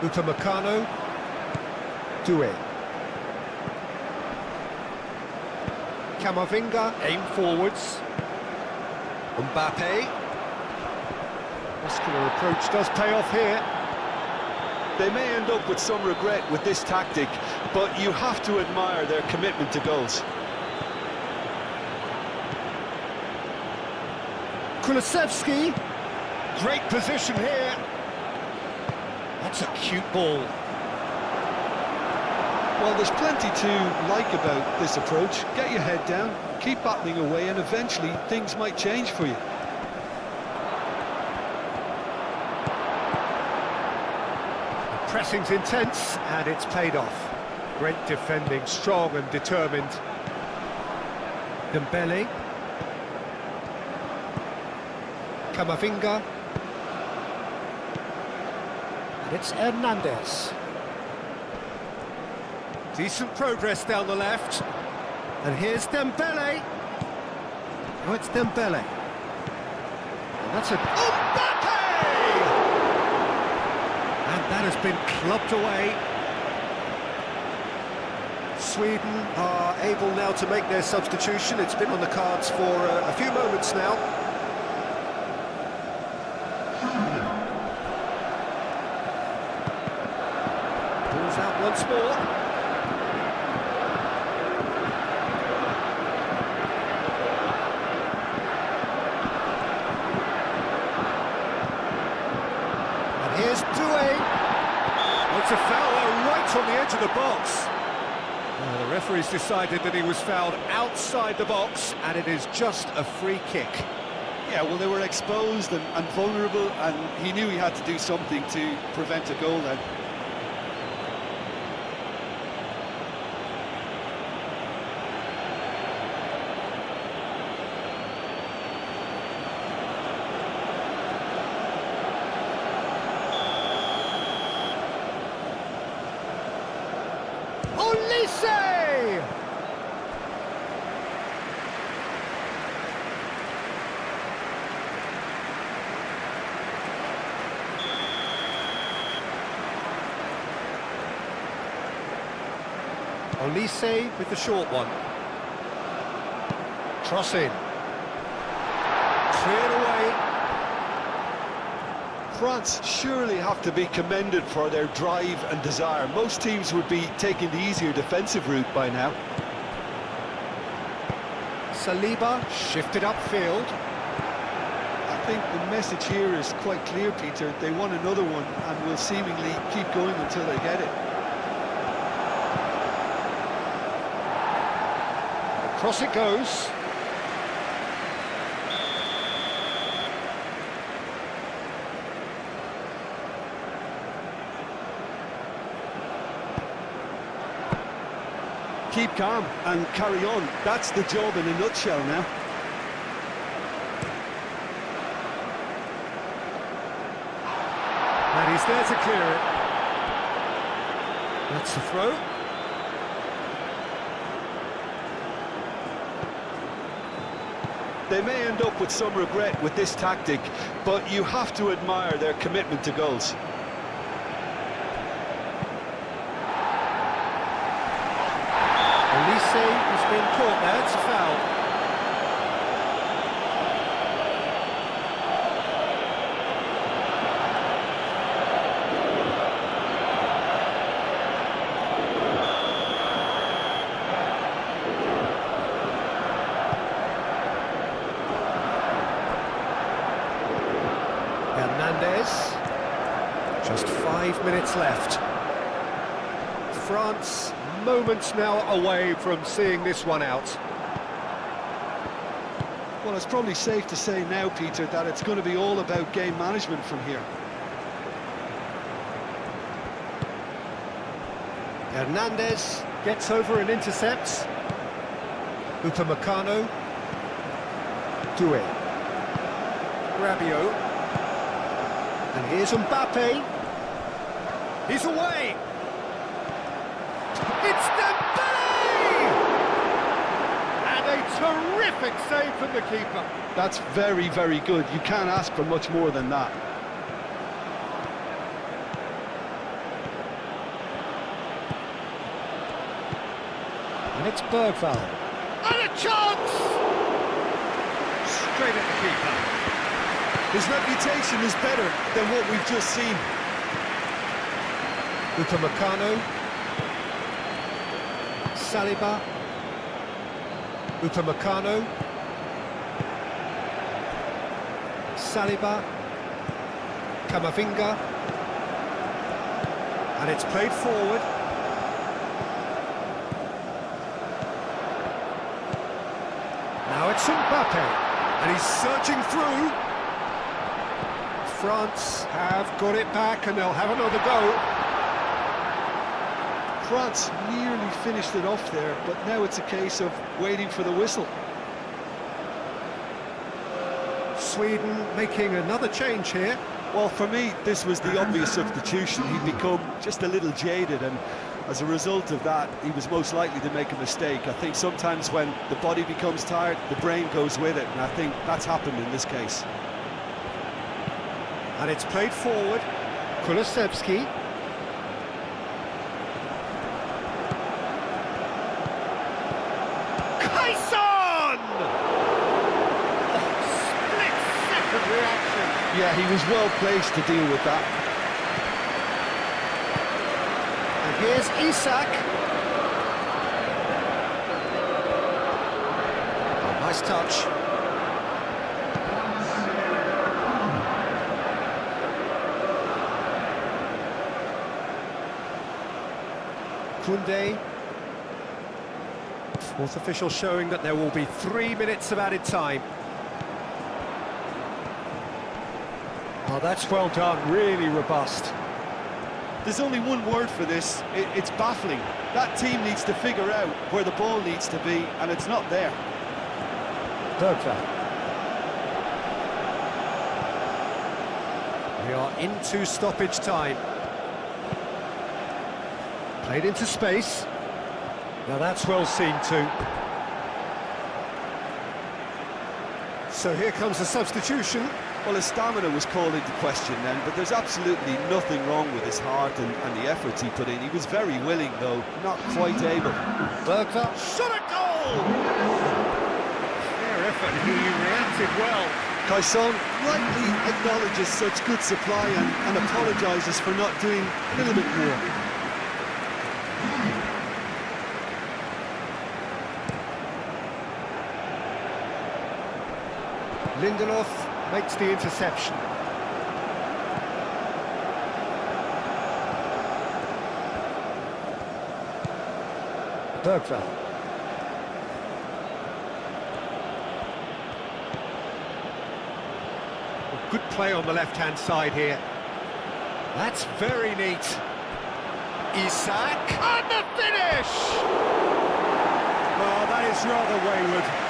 A: Upamecano. Doué. Camavinga, aim forwards. Mbappe. Muscular approach does pay off here.
B: They may end up with some regret with this tactic, but you have to admire their commitment to goals.
A: Kulusevski. Great position here. That's a cute ball.
B: Well, there's plenty to like about this approach. Get your head down, keep battling away, and eventually things might change for you.
A: Pressing's intense, and it's paid off. Great defending, strong and determined. Dembele. Camavinga.
C: And it's Hernandez.
A: Decent progress down the left. And here's Dembele. Oh, it's Dembele. And that's a... Mbappe! And that has been clubbed away. Sweden are able now to make their substitution. It's been on the cards for a few moments now. Pulls out once more. Here's Doué. Oh, it's a foul right on the edge of the box. The referee's decided that he was fouled outside the box, and it is just a free kick.
B: Yeah, well, they were exposed and vulnerable, and he knew he had to do something to prevent a goal then.
A: Olise! Olise with the short one. Cross in. Cleared away.
B: France surely have to be commended for their drive and desire. Most teams would be taking the easier defensive route by now.
A: Saliba shifted upfield.
B: I think the message here is quite clear, Peter. They want another one and will seemingly keep going until they get it.
A: Across it goes.
B: Keep calm and carry on. That's the job in a nutshell now.
A: And he's there to clear it. That's the throw.
B: They may end up with some regret with this tactic, but you have to admire their commitment to goals.
A: Olise has been caught there, it's a foul. Hernandez. Just 5 minutes left. France moments now away from seeing this one out.
B: Well, it's probably safe to say now, Peter, that it's going to be all about game management from here.
A: Hernandez gets over and intercepts. Upamecano. Doué. Rabiot. And here's Mbappe. He's away. It's Dembele! And a terrific save from the keeper.
B: That's very, very good. You can't ask for much more than that.
C: And it's Bergvall.
A: And a chance! Straight at the keeper.
B: His reputation is better than what we've just seen.
A: Upamecano. Saliba. Upamecano. Saliba. Camavinga. And it's played forward. It's Mbappe, and he's surging through. France have got it back, and they'll have another go.
B: France nearly finished it off there, but now it's a case of waiting for the whistle.
A: Sweden making another change here.
B: Well, for me, this was the obvious substitution. He'd become just a little jaded, and as a result of that, he was most likely to make a mistake. I think sometimes when the body becomes tired, the brain goes with it, and I think that's happened in this case.
A: And it's played forward. Kulusevski.
C: Reaction.
B: Yeah, he was well placed to deal with that.
A: And here's Isak. Oh, nice touch. Koundé. Fourth official showing that there will be 3 minutes of added time. Oh, that's well done, really robust.
B: There's only one word for this, it's baffling. That team needs to figure out where the ball needs to be, and it's not there.
C: Bergvall.
A: We are into stoppage time. Played into space. Now that's well seen too. So here comes the substitution.
B: Well, his stamina was called into question then, but there's absolutely nothing wrong with his heart and the efforts he put in. He was very willing, though, not quite able.
A: Bergvall shot a goal! Fair effort, he reacted well.
B: Caisson rightly acknowledges such good supply and apologises for not doing a little bit more.
A: Lindelof makes the interception.
C: Bergvall.
A: Good play on the left-hand side here. That's very neat. Isak, and the finish! Oh, that is rather wayward.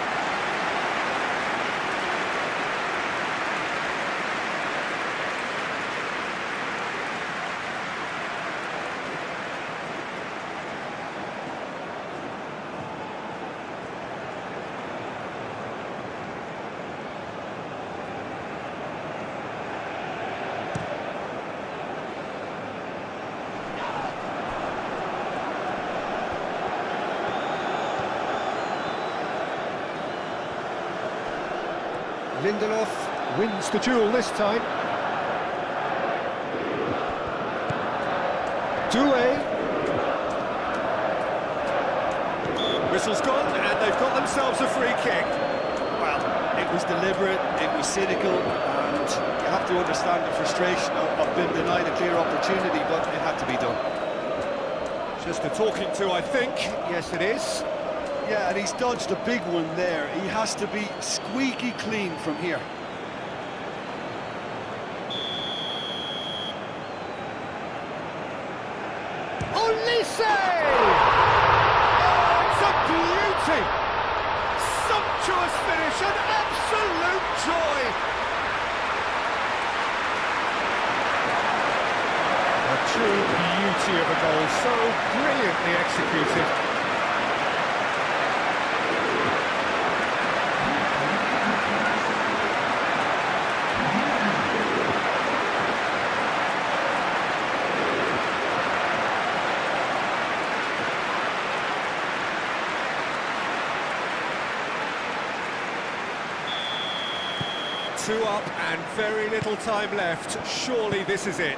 A: Lindelof wins the duel this time. Doué. Whistle's gone, and they've got themselves a free kick.
B: Well, it was deliberate, it was cynical, and you have to understand the frustration of being denied a clear opportunity, but it had to be done.
A: Just a talking to, I think. Yes, it is.
B: Yeah, and he's dodged a big one there. He has to be squeaky clean from here.
A: Olise! Oh, it's a beauty! Sumptuous finish, an absolute joy! A true beauty of a goal, so brilliantly executed. Two up and very little time left. Surely this is it.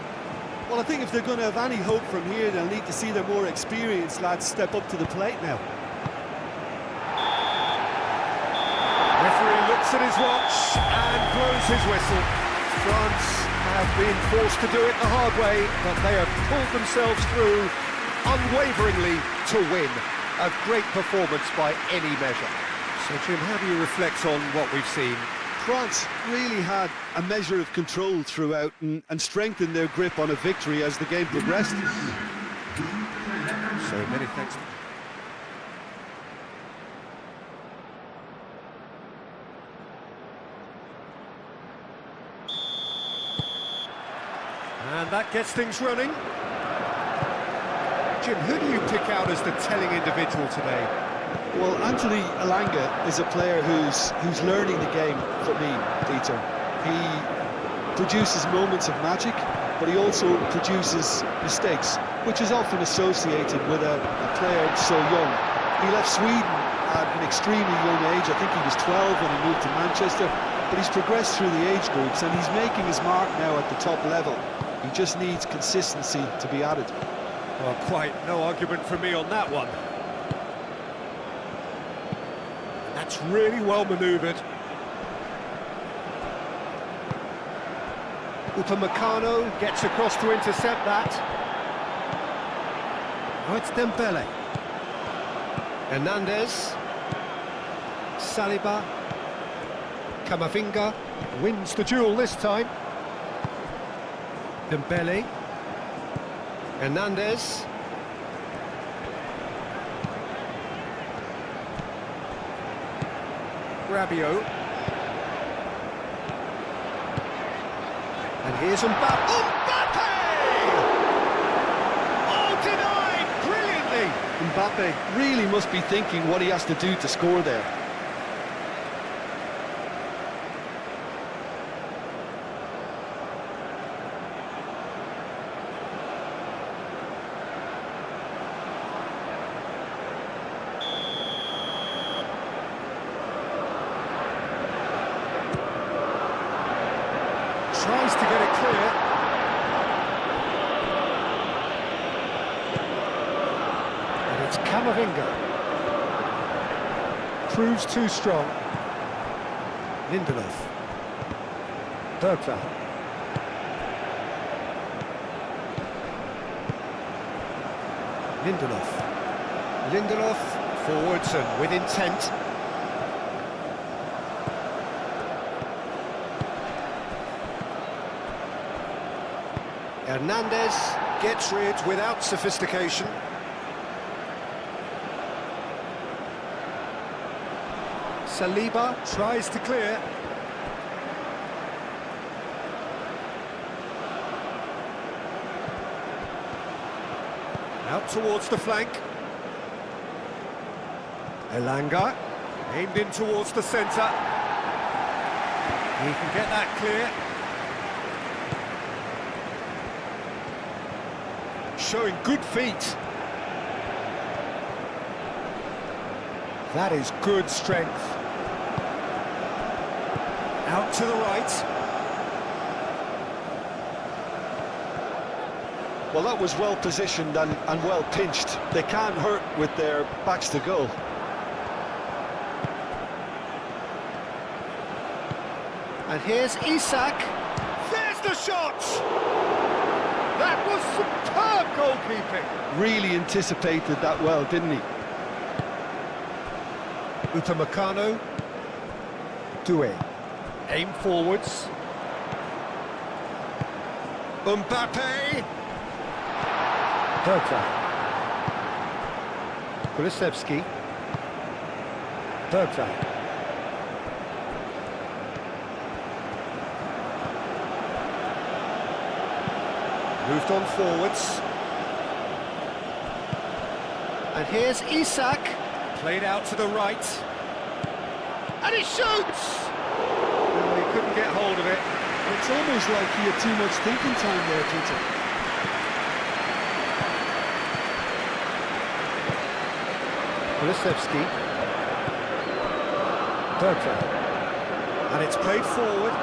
B: Well, I think if they're going to have any hope from here, they'll need to see their more experienced lads step up to the plate now.
A: Referee looks at his watch and blows his whistle. France have been forced to do it the hard way, but they have pulled themselves through unwaveringly to win. A great performance by any measure. So, Jim, how do you reflect on what we've seen?
B: France really had a measure of control throughout and strengthened their grip on a victory as the game progressed.
A: So many thanks. And that gets things running. Jim, who do you pick out as the telling individual today?
B: Well, Anthony Elanga is a player who's learning the game for me, Peter. He produces moments of magic, but he also produces mistakes, which is often associated with a player so young. He left Sweden at an extremely young age. I think he was 12 when he moved to Manchester, but he's progressed through the age groups and he's making his mark now at the top level. He just needs consistency to be added.
A: Well, quite no argument from me on that one. That's really well manoeuvred. Upamecano gets across to intercept that. Oh, it's Dembele. Hernandez. Saliba. Camavinga wins the duel this time. Dembele. Hernandez. Rabiot. And here's Mbappe. Mbappe! Oh, denied brilliantly!
B: Mbappe really must be thinking what he has to do to score there.
A: Tries to get it clear. And it's Camavinga. Proves too strong. Lindelof. Bergvall. Lindelof forwards and with intent. Hernandez gets rid without sophistication. Saliba tries to clear. Out towards the flank. Elanga aimed in towards the centre. He can get that clear. Showing good feet. That is good strength. Out to the right.
B: Well, that was well positioned and well pinched. They can't hurt with their backs to goal.
A: And here's Isak. There's the shot! That was superb goalkeeping.
B: Really anticipated that well, didn't he?
A: Upamecano. Doué. Aim forwards. Mbappe. Bergvall. Kulusevski. Bergvall. Moved on forwards. And here's Isak. Played out to the right. And he shoots! Oh, he couldn't get hold of it.
B: It's almost like he had too much thinking time there, Peter.
A: Kulusevski. Bergvall. And it's played forward.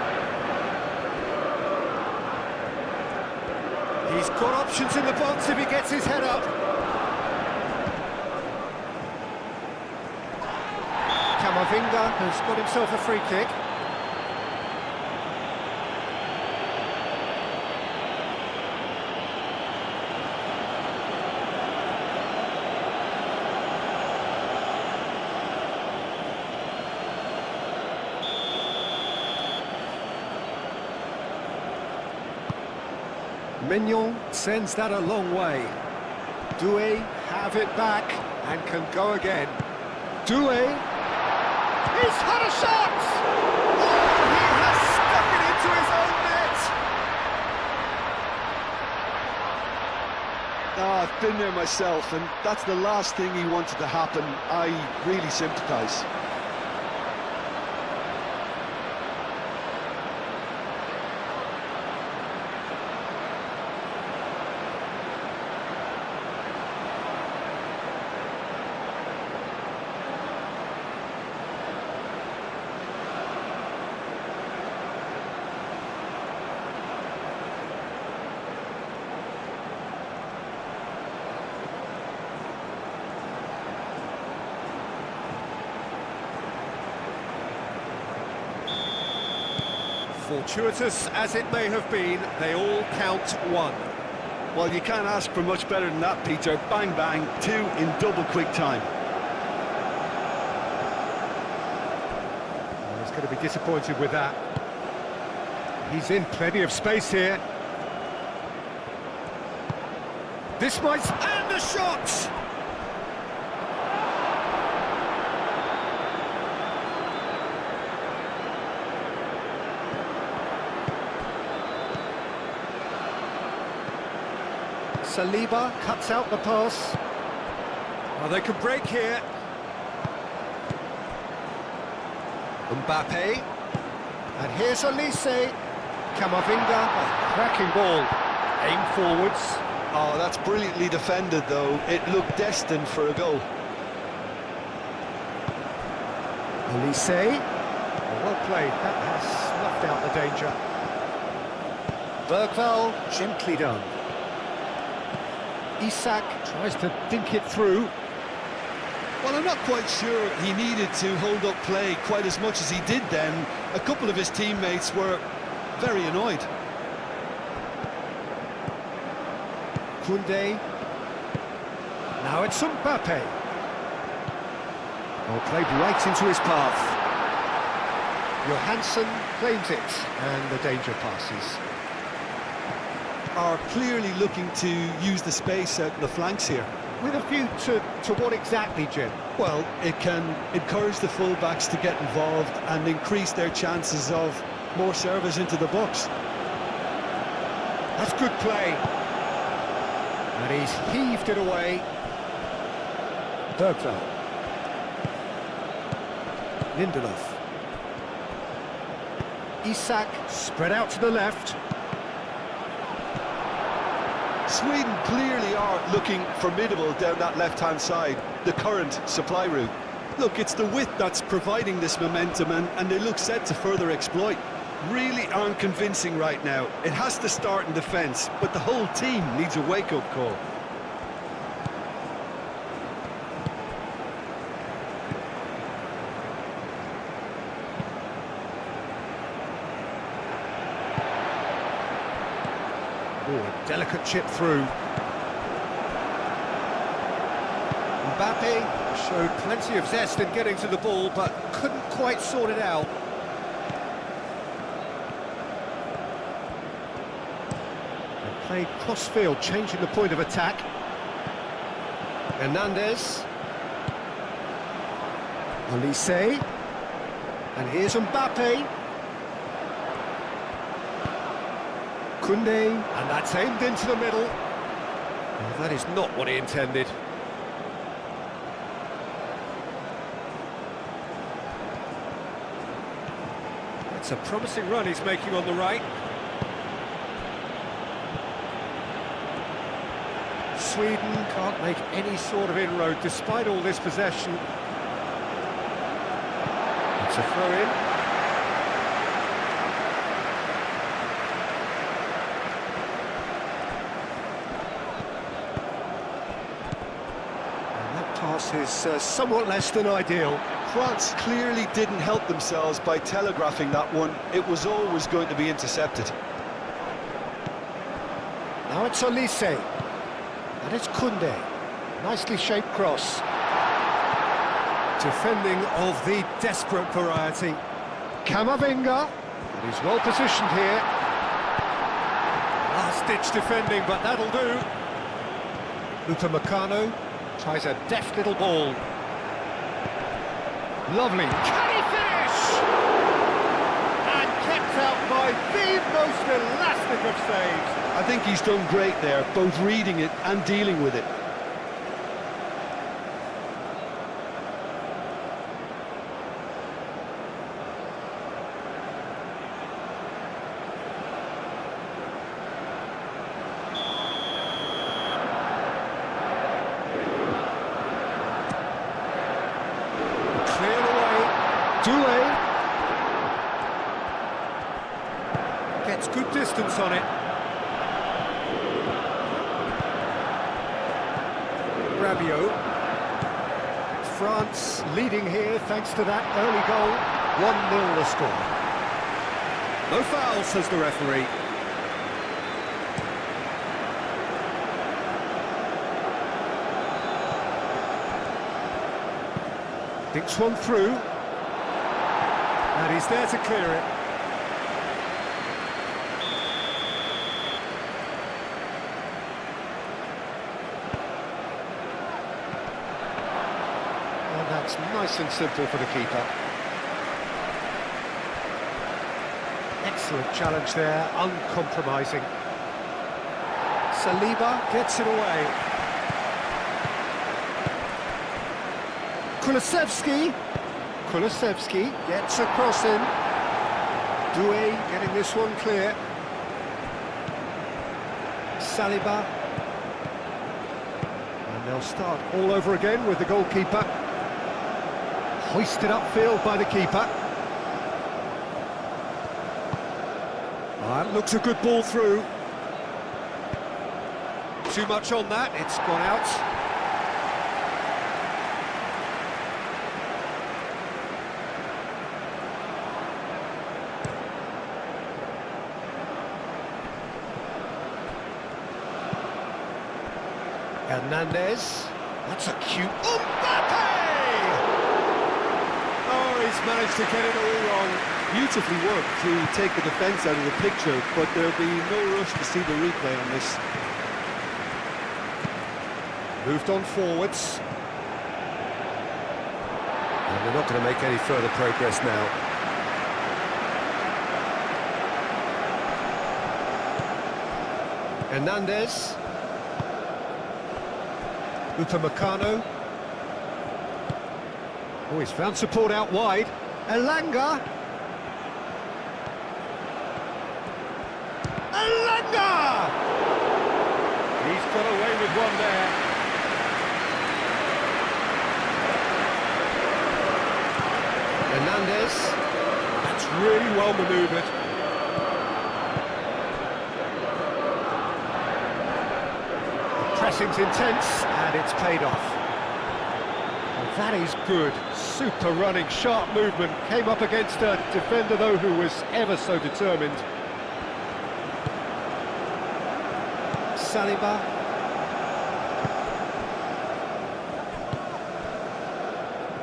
A: He's got options in the box if he gets his head up. Camavinga has got himself a free kick. Mignon sends that a long way. Doué have it back and can go again. Doué, he's had a shot! Oh, he has stuck it into his own net!
B: Oh, I've been there myself, and that's the last thing he wanted to happen. I really sympathise.
A: Fortuitous as it may have been, they all count one.
B: Well, you can't ask for much better than that, Peter. Bang, bang, two in double quick time.
A: Well, he's going to be disappointed with that. He's in plenty of space here. This might... and the shot! Saliba cuts out the pass. Well, they could break here. Mbappe. And here's Elise. Camavinga. Oh, cracking ball. Aim forwards.
B: Oh, that's brilliantly defended, though. It looked destined for a goal.
A: Elise. Well played. That has snuffed out the danger. Bergvall, gently done. Isak tries to dink it through.
B: Well, I'm not quite sure he needed to hold up play quite as much as he did then. A couple of his teammates were very annoyed.
A: Koundé. Now it's Mbappe. Well, played right into his path. Johansson claims it, and the danger passes.
B: Are clearly looking to use the space out in the flanks here.
A: With a view to what exactly, Jim?
B: Well, it can encourage the full-backs to get involved and increase their chances of more service into the box.
A: That's good play. And he's heaved it away. Bergvall. Lindelof. Isak spread out to the left.
B: Sweden clearly are looking formidable down that left-hand side, the current supply route. Look, it's the width that's providing this momentum, and they look set to further exploit. Really aren't convincing right now. It has to start in defence, but the whole team needs a wake-up call.
A: Oh, a delicate chip through. Mbappe showed plenty of zest in getting to the ball, but couldn't quite sort it out. They played cross-field, changing the point of attack. Hernandez. Elise. And here's Mbappe. Koundé, and that's aimed into the middle. Well, that is not what he intended. It's a promising run he's making on the right. Sweden can't make any sort of inroad despite all this possession. It's a throw-in. Pass is somewhat less than ideal.
B: France clearly didn't help themselves by telegraphing that one. It was always going to be intercepted.
A: Now it's Elise. And it's Koundé. Nicely shaped cross. Defending of the desperate variety. Camavinga. And he's well positioned here. Last-ditch defending, but that'll do. Upamecano tries a deft little ball. Lovely. Can he finish? And kept out by the most elastic of saves.
B: I think he's done great there, both reading it and dealing with it.
A: Doué gets good distance on it. Rabiot. France leading here thanks to that early goal. 1-0 the score. No foul, says the referee. Dinks one through. And he's there to clear it. And that's nice and simple for the keeper. Excellent challenge there, uncompromising. Saliba gets it away. Kulusevski gets a cross in. Doué getting this one clear. Saliba. And they'll start all over again with the goalkeeper. Hoisted upfield by the keeper. That looks a good ball through. Too much on that, it's gone out. Hernandez, that's a cute... Mbappe! Oh, he's managed to get it all wrong.
B: Beautifully worked to take the defence out of the picture, but there'll be no rush to see the replay on this.
A: Moved on forwards. And they're not going to make any further progress now. Hernandez. Upamecano. Oh, he's found support out wide. Elanga. Elanga! He's got away with one there. Hernandez. That's really well manoeuvred. Pressing's intense, and it's paid off. Well, that is good. Super running, sharp movement. Came up against a defender, though, who was ever so determined. Saliba.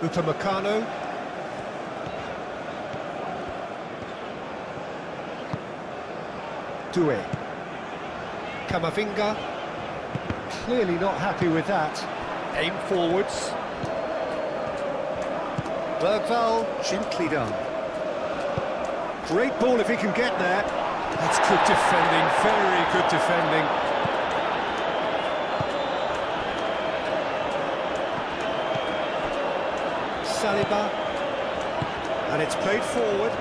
A: Upamecano. Doué. Camavinga. Clearly not happy with that. Aim forwards. Bergvall, gently done. Great ball if he can get there. That's good defending, very good defending. Saliba. And it's played forward.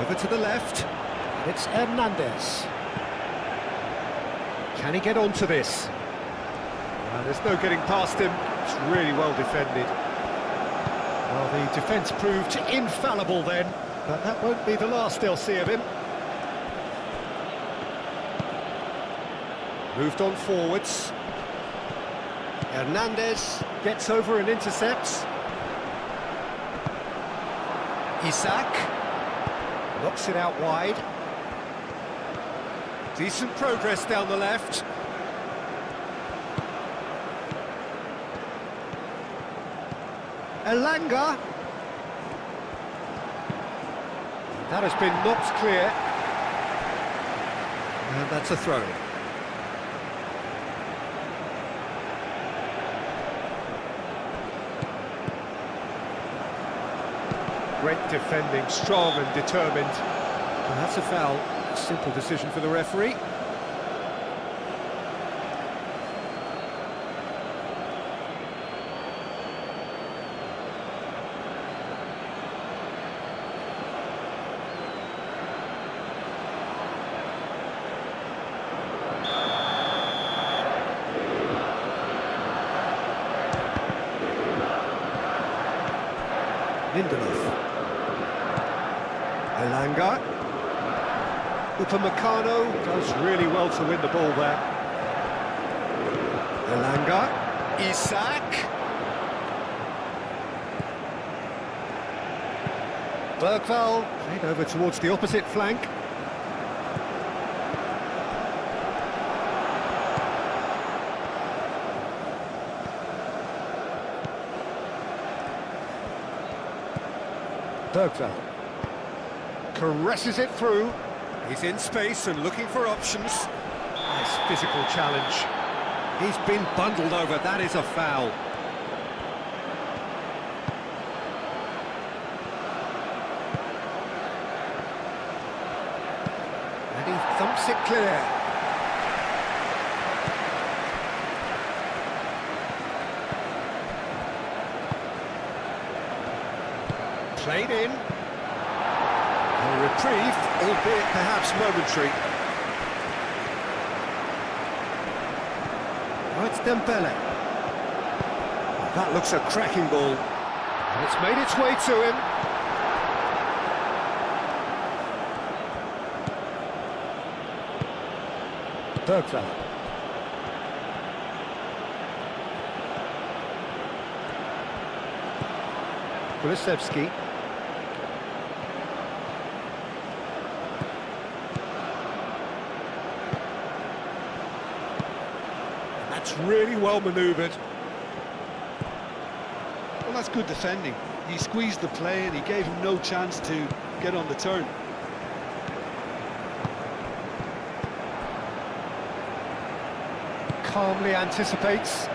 A: Over to the left. And it's Hernandez. Can he get onto this? There's no getting past him. It's really well defended. Well, the defence proved infallible then, but that won't be the last they'll see of him. Moved on forwards. Hernandez gets over and intercepts. Isak knocks it out wide. Decent progress down the left. Elanga. That has been knocked clear. And that's a throw. Great defending, strong and determined. And that's a foul. Simple decision for the referee. Lindelof. Elanga. Upamecano does really well to win the ball there. Elanga. Isak. Bergvall played over towards the opposite flank. Bergvall caresses it through. He's in space and looking for options. Nice physical challenge. He's been bundled over. That is a foul. And he thumps it clear. Played in. A reprieve, albeit perhaps momentary. Oh, it's Dembele. That looks a cracking ball. And it's made its way to him. Bergvall. Kulusevski. That's really well manoeuvred.
B: Well, that's good defending. He squeezed the play and he gave him no chance to get on the turn.
A: Calmly anticipates.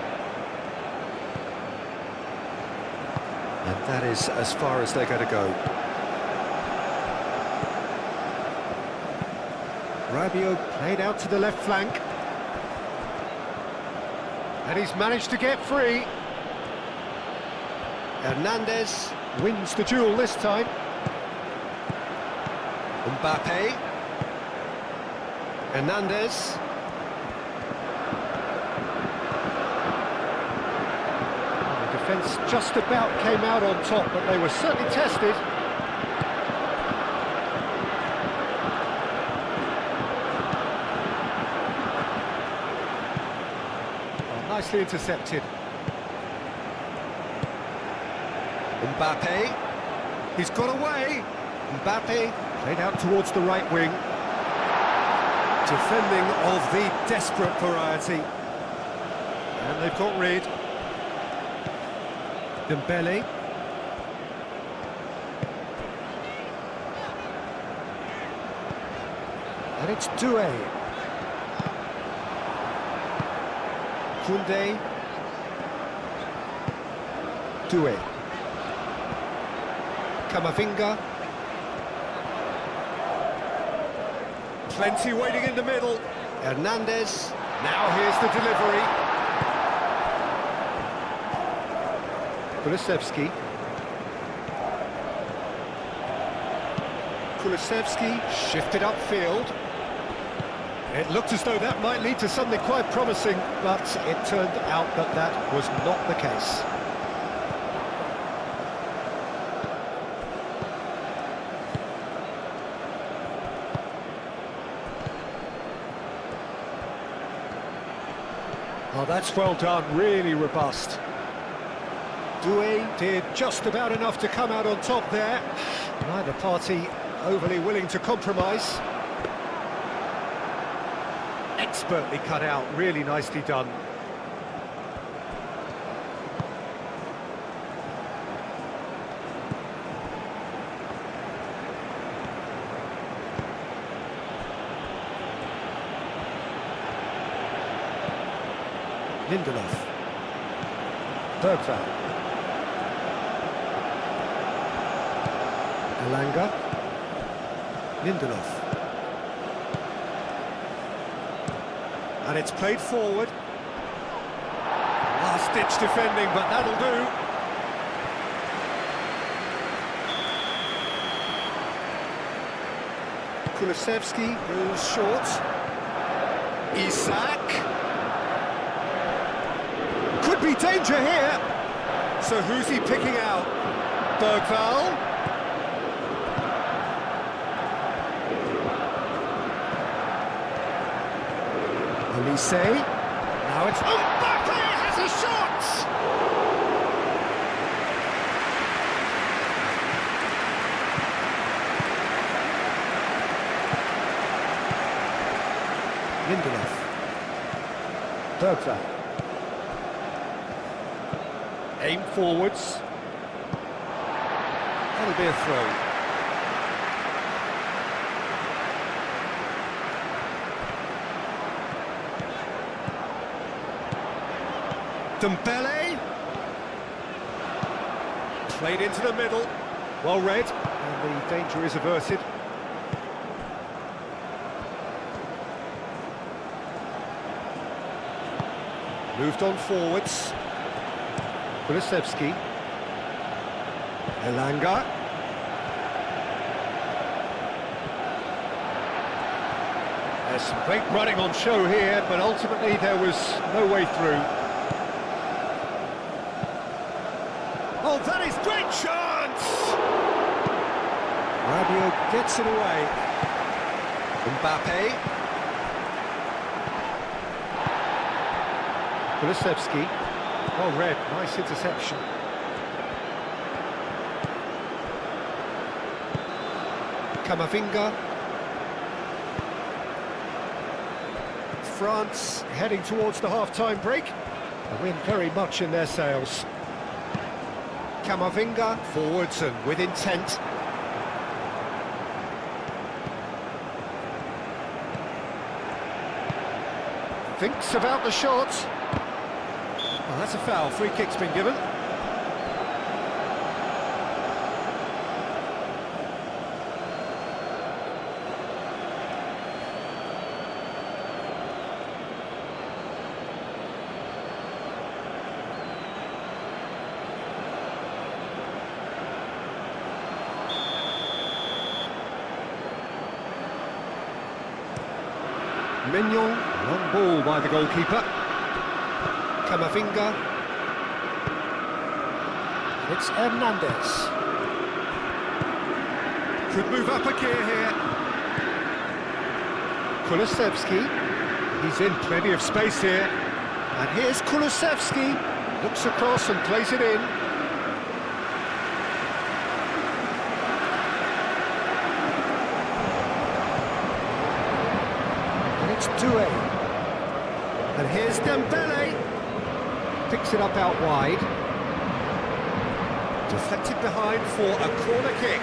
A: And that is as far as they're going to go. Rabiot played out to the left flank. And he's managed to get free. Hernandez wins the duel this time. Mbappe. Hernandez. The defence just about came out on top, but they were certainly tested. Nicely intercepted. Mbappe. He's got away. Mbappe played out towards the right wing. Defending of the desperate variety. And they've got rid. Dembele. And it's Doué. Koundé. Doué. Camavinga. Plenty waiting in the middle. Hernandez. Now here's the delivery. Kulusevski. Kulusevski shifted upfield. It looked as though that might lead to something quite promising, but it turned out that that was not the case. Oh, that's well done, really robust. Doué did just about enough to come out on top there. Neither party overly willing to compromise. Expertly cut out, really nicely done. Lindelof. Bergvall. Elanga. Lindelof. And it's played forward. Last-ditch defending, but that'll do. Kulusevski goes short. Isak. Could be danger here. So who's he picking out? Bergvall. Olise. Now it's Mbappe has a shot! Lindelof. Bergvall. Aim forwards. That'll be a throw. Dembele. Played into the middle. Well read. And the danger is averted. Moved on forwards. Kulusevski. Elanga. There's some great running on show here, but ultimately there was no way through. Oh, that is great chance! Rabiot gets it away. Mbappe. Kulusevski. Well read, nice interception. Camavinga. France heading towards the half-time break. A win very much in their sails. Camavinga, forwards and with intent. Thinks about the shot. Well, that's a foul. Free kick's been given. Mignon, long ball by the goalkeeper. Camavinga. It's Hernandez. Could move up a gear here. Kulusevski. He's in plenty of space here. And here's Kulusevski. Looks across and plays it in. It's 2-8. And here's Dembele. Picks it up out wide. Deflected behind for a corner kick.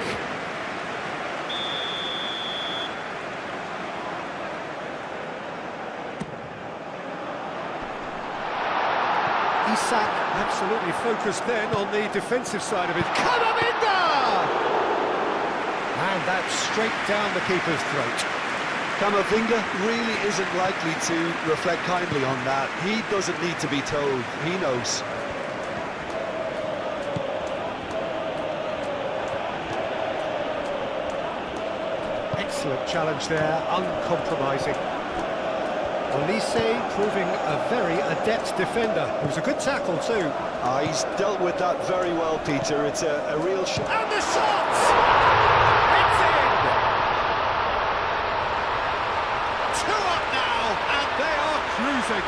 A: Isak absolutely focused then on the defensive side of it. Camavinga! And that's straight down the keeper's throat.
B: Camavinga really isn't likely to reflect kindly on that. He doesn't need to be told, he knows.
A: Excellent challenge there, uncompromising. Olise proving a very adept defender. It was a good tackle too.
B: He's dealt with that very well, Peter. It's a real shot.
A: And the shot! Cruising.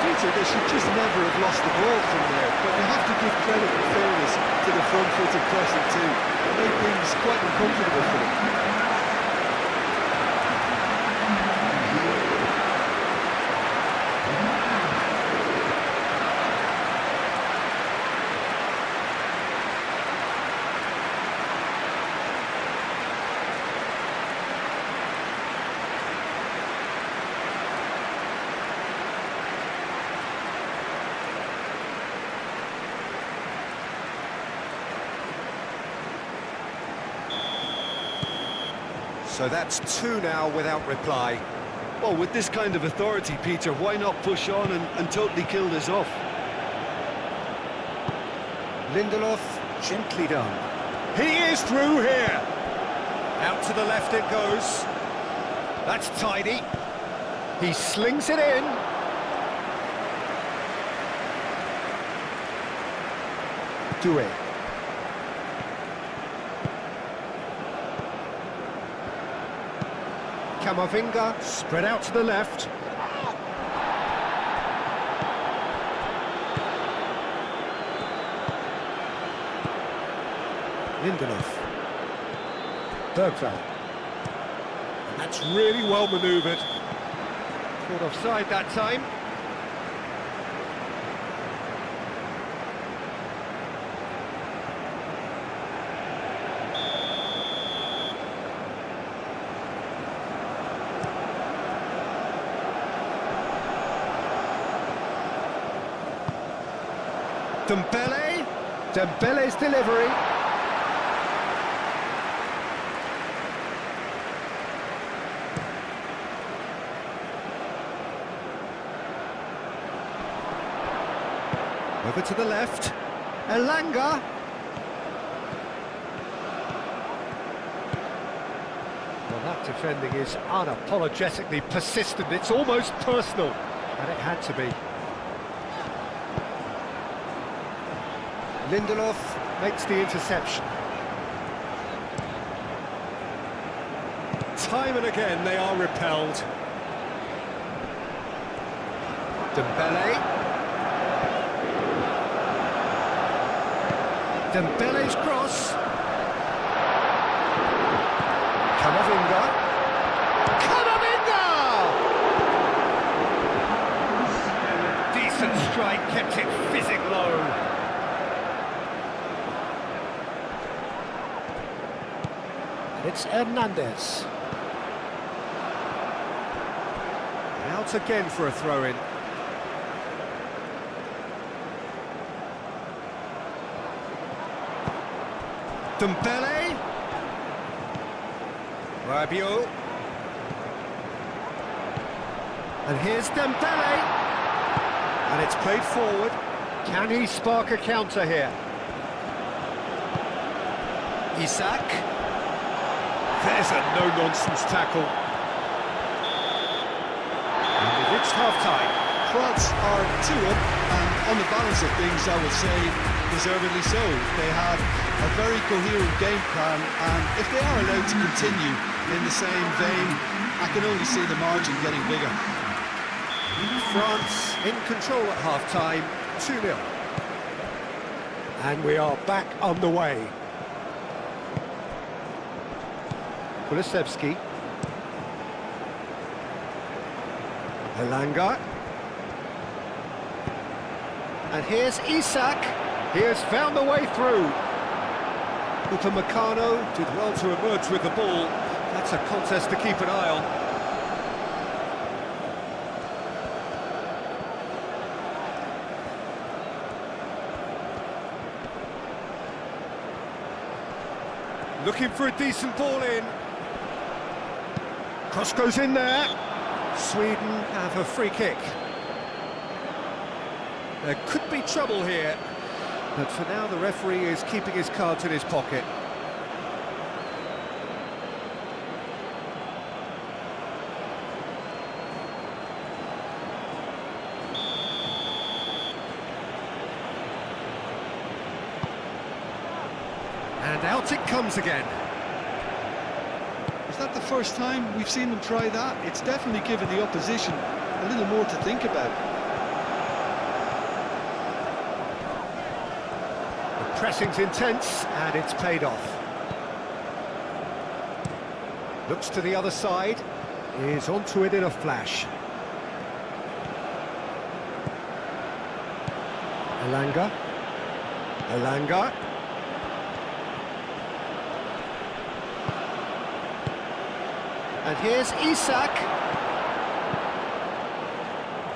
B: Peter, they should just never have lost the ball from there, but you have to give credit and fairness to the front-footed pressing too. It made things quite uncomfortable for them.
A: So that's two now without reply.
B: Well, with this kind of authority, Peter, why not push on and totally kill this off?
A: Lindelof, gently done. He is through here. Out to the left it goes. That's tidy. He slings it in. Do it. Camavinga, spread out to the left. Lindelof. Bergvall. And that's really well manoeuvred. Caught offside that time. Dembele's delivery. Over to the left. Elanga. Well, that defending is unapologetically persistent. It's almost personal. And it had to be. Lindelof makes the interception. Time and again they are repelled. Dembele's cross. Camavinga. Decent strike, kept it fizzing low. It's Hernandez. Out again for a throw-in. Dembele. Rabiot. And here's Dembele. And it's played forward. Can he spark a counter here? Isak. There's a no-nonsense tackle. And we've reached half-time.
B: France are 2-up, and on the balance of things, I would say, deservedly so. They had a very coherent game plan, and if they are allowed to continue in the same vein, I can only see the margin getting bigger.
A: France in control at half-time, 2-0. And we are back on the way. Kulusevski. Elanga. And here's Isak. He has found the way through. Upamecano did well to emerge with the ball. That's a contest to keep an eye on. Looking for a decent ball in. Cross goes in there. Sweden have a free kick. There could be trouble here, but for now the referee is keeping his cards in his pocket. And out it comes again.
B: Is that the first time we've seen them try that? It's definitely given the opposition a little more to think about.
A: The pressing's intense, and it's paid off. Looks to the other side, is onto it in a flash. Elanga. Elanga. And here's Isak.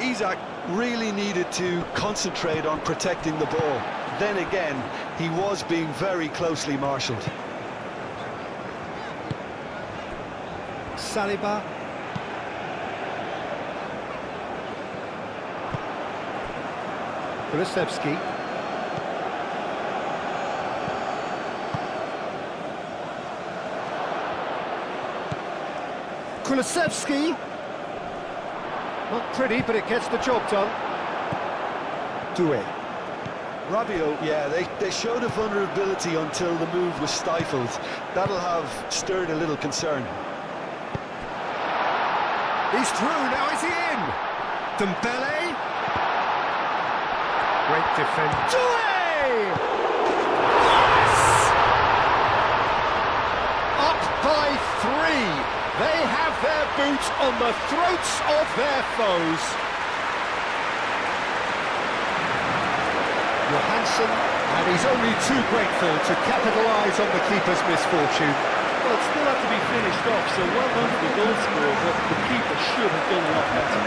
B: Isak really needed to concentrate on protecting the ball. Then again, he was being very closely marshalled.
A: Saliba. Kulusevski. Kulusevski. Not pretty, but it gets the job done. Doué.
B: Rabiot, yeah, they showed a vulnerability until the move was stifled. That'll have stirred a little concern.
A: He's through, now is he in? Dembele. Great defense. Doué! Yes! Up by 3. They have their boot on the throats of their foes. Johansson, and he's only too grateful to capitalise on the keeper's misfortune.
D: Well, it still had to be finished off, so well done to the goal scorer, but the keeper should have done a lot better.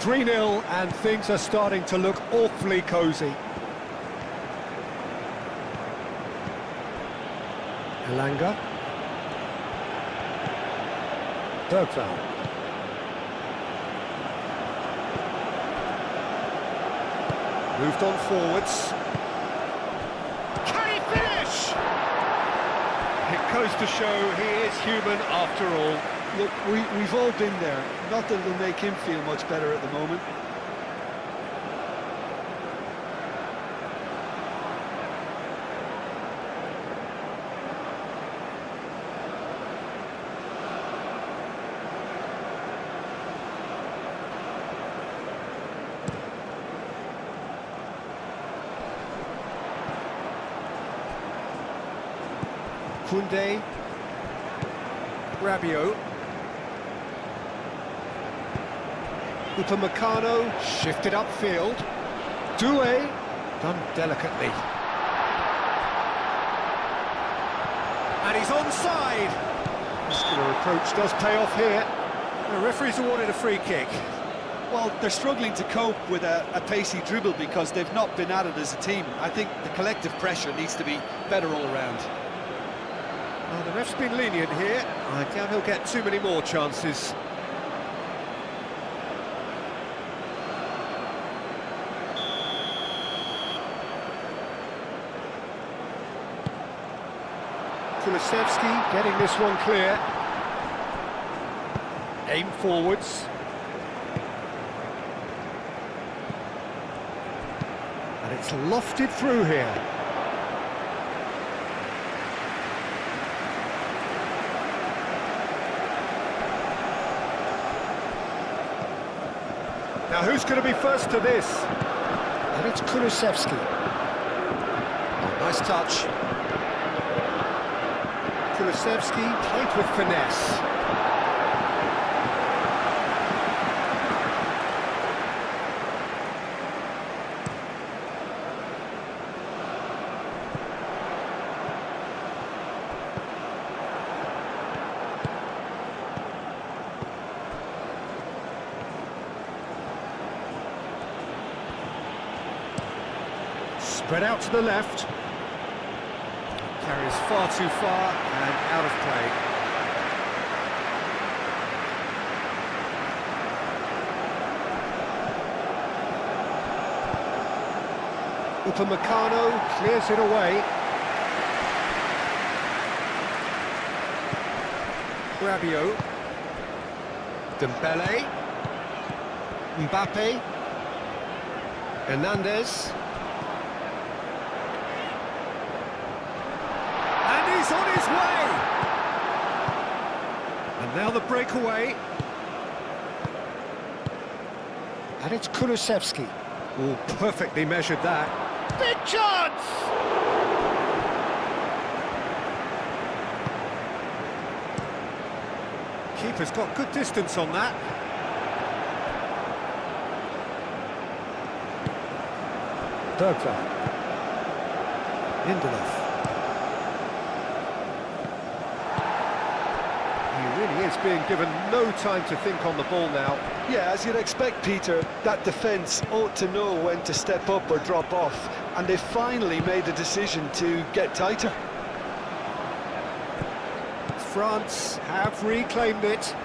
A: 3-0, and things are starting to look awfully cosy. Elanga. Bergvall. Moved on forwards. Can he finish? It goes to show he is human after all.
B: Look, we've all been there. Not that it'll make him feel much better at the moment.
A: Koundé. Rabiot. Upamecano shifted upfield. Doué done delicately. And he's onside. Muscular approach does pay off here. The referee's awarded a free kick.
B: Well, they're struggling to cope with a pacey dribble because they've not been at it as a team. I think the collective pressure needs to be better all around.
A: Well, the ref's been lenient here. I doubt he'll get too many more chances. Kulusevski getting this one clear. Aim forwards. And it's lofted through here. Now who's going to be first to this? And it's Kulusevski. Oh, nice touch. Kulusevski played with finesse. Spread out to the left. Carries far too far and out of play. Upamecano clears it away. Rabiot. Dembele. Mbappe. Hernandez. He's on his way! And now the breakaway. And it's Kulusevski. Oh, perfectly measured that. Big chance! Keeper's got good distance on that. Bergvall. Lindelof. He really is being given no time to think on the ball now.
B: Yeah, as you'd expect, Peter, that defence ought to know when to step up or drop off, and they finally made the decision to get tighter.
A: France have reclaimed it.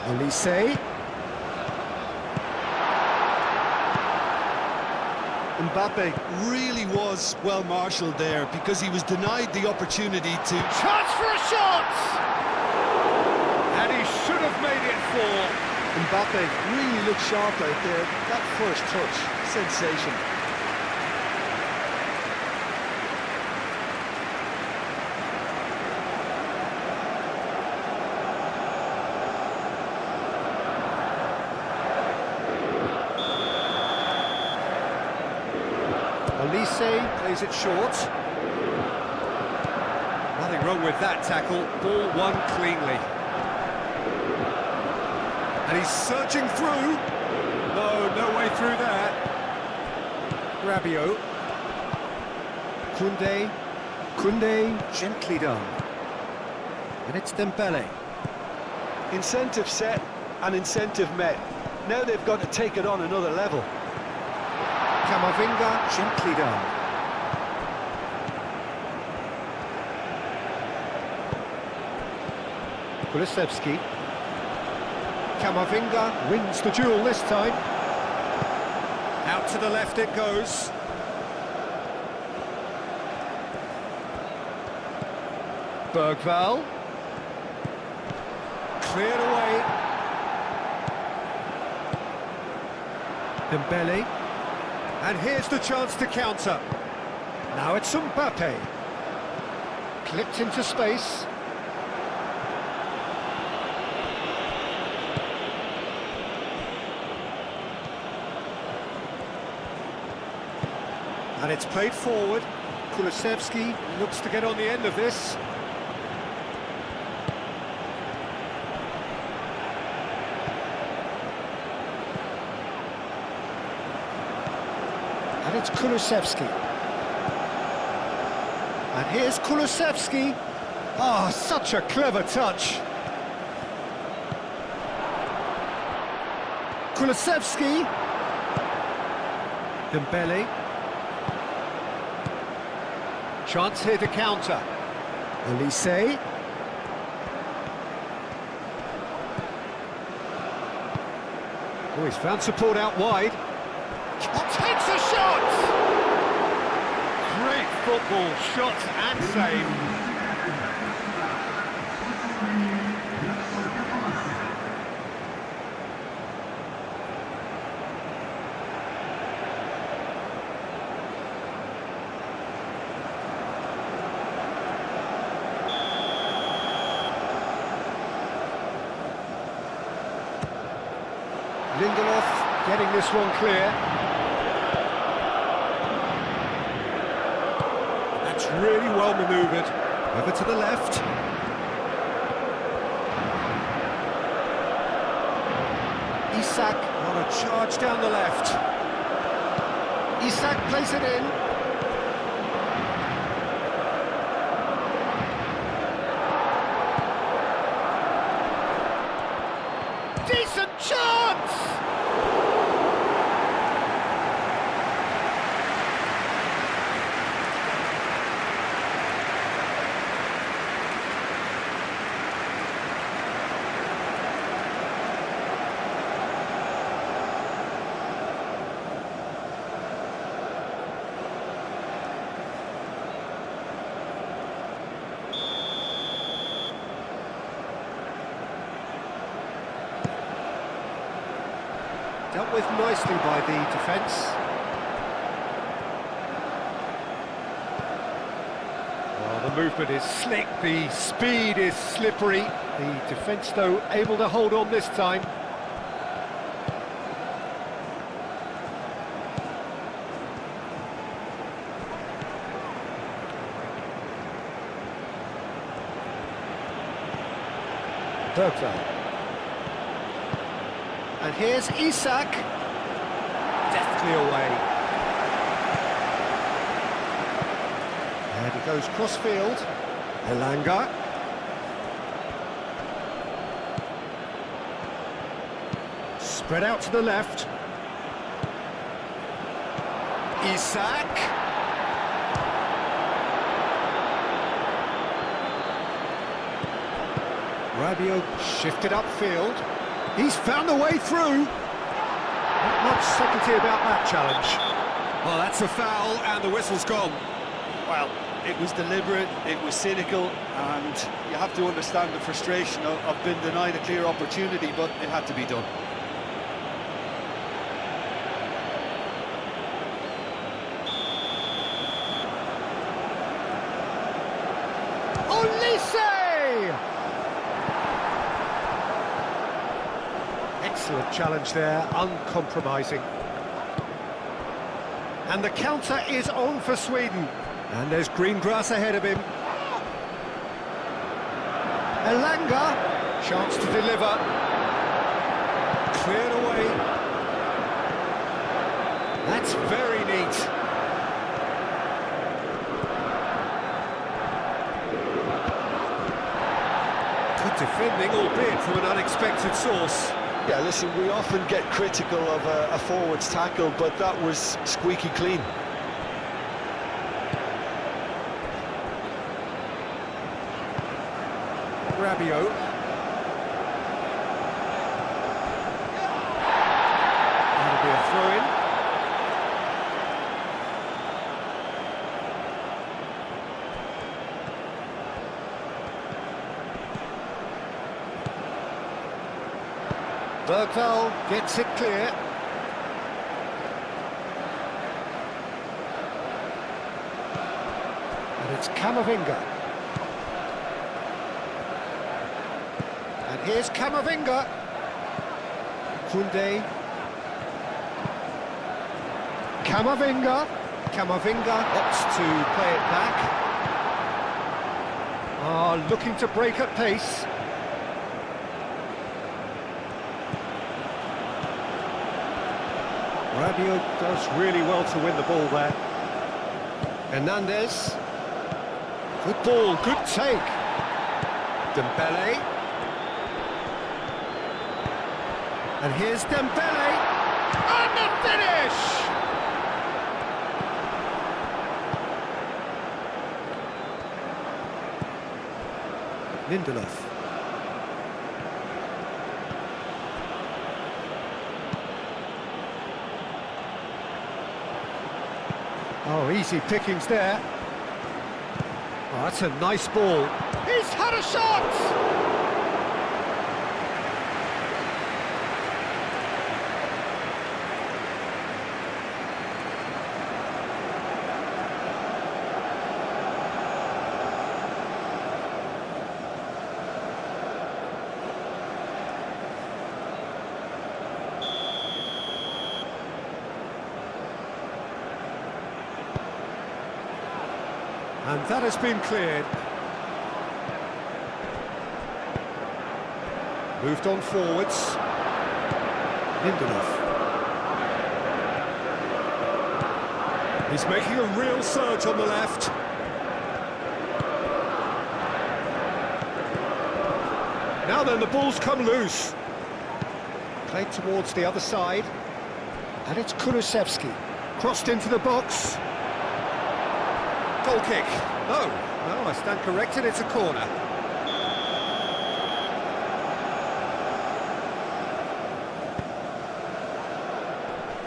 A: Olise. Mbappe.
B: Really was well marshalled there because he was denied the opportunity to...
A: Chance for a shot! And he should have made it four.
B: Mbappe really looked sharp out there. That first touch, sensational.
A: Olise plays it short. Nothing wrong with that tackle. Ball won cleanly. And he's searching through. No way through that. Rabiot. Koundé, gently done. And it's Dembele.
B: Incentive set and incentive met. Now they've got to take it on another level.
A: Camavinga, gently done. Kulusevski. Camavinga wins the duel this time. Out to the left it goes. Bergvall. Cleared away. Dembele. And here's the chance to counter. Now it's Mbappe. Clipped into space. And it's played forward. Kulusevski looks to get on the end of this. And it's Kulusevski. And here's Kulusevski. Ah, such a clever touch. Kulusevski. Dembele. Chance here to counter. Olise. Oh, he's found support out wide. Takes a shot! Great football, shot and save. Lindelof getting this one clear. That's really well manoeuvred. Over to the left. Isak on a charge down the left. Isak plays it in. Decent chance! Dealt with nicely by the defence. Well, the movement is slick, the speed is slippery. The defence, though, able to hold on this time. Bergvall. And here's Isak. Deftly away. And he goes cross-field. Elanga. Spread out to the left. Isak. Rabiot shifted upfield. He's found a way through. Not much subtlety about that challenge. Well, that's a foul, and the whistle's gone.
B: Well, it was deliberate, it was cynical, and you have to understand the frustration of being denied a clear opportunity, but it had to be done.
A: Excellent challenge there, uncompromising. And the counter is on for Sweden. And there's green grass ahead of him. Elanga, chance to deliver. Cleared away. That's very neat. Good defending, albeit from an unexpected source.
B: Yeah, listen, we often get critical of a forward's tackle, but that was squeaky clean.
A: Rabiot. That'll be a throw-in. Bergvall gets it clear. And it's Camavinga. And here's Camavinga. Koundé. Camavinga. Camavinga opts to play it back. Looking to break at pace. Rabiot does really well to win the ball there. Hernandez. Good ball, good take. Dembele. And here's Dembele. And the finish! Lindelof. Oh, easy pickings there. Oh, that's a nice ball. He's had a shot! And that has been cleared. Moved on forwards. Lindelof. He's making a real surge on the left. Now then, the ball's come loose. Played towards the other side. And it's Kulusevski. Crossed into the box. Goal kick. No, I stand corrected, it's a corner.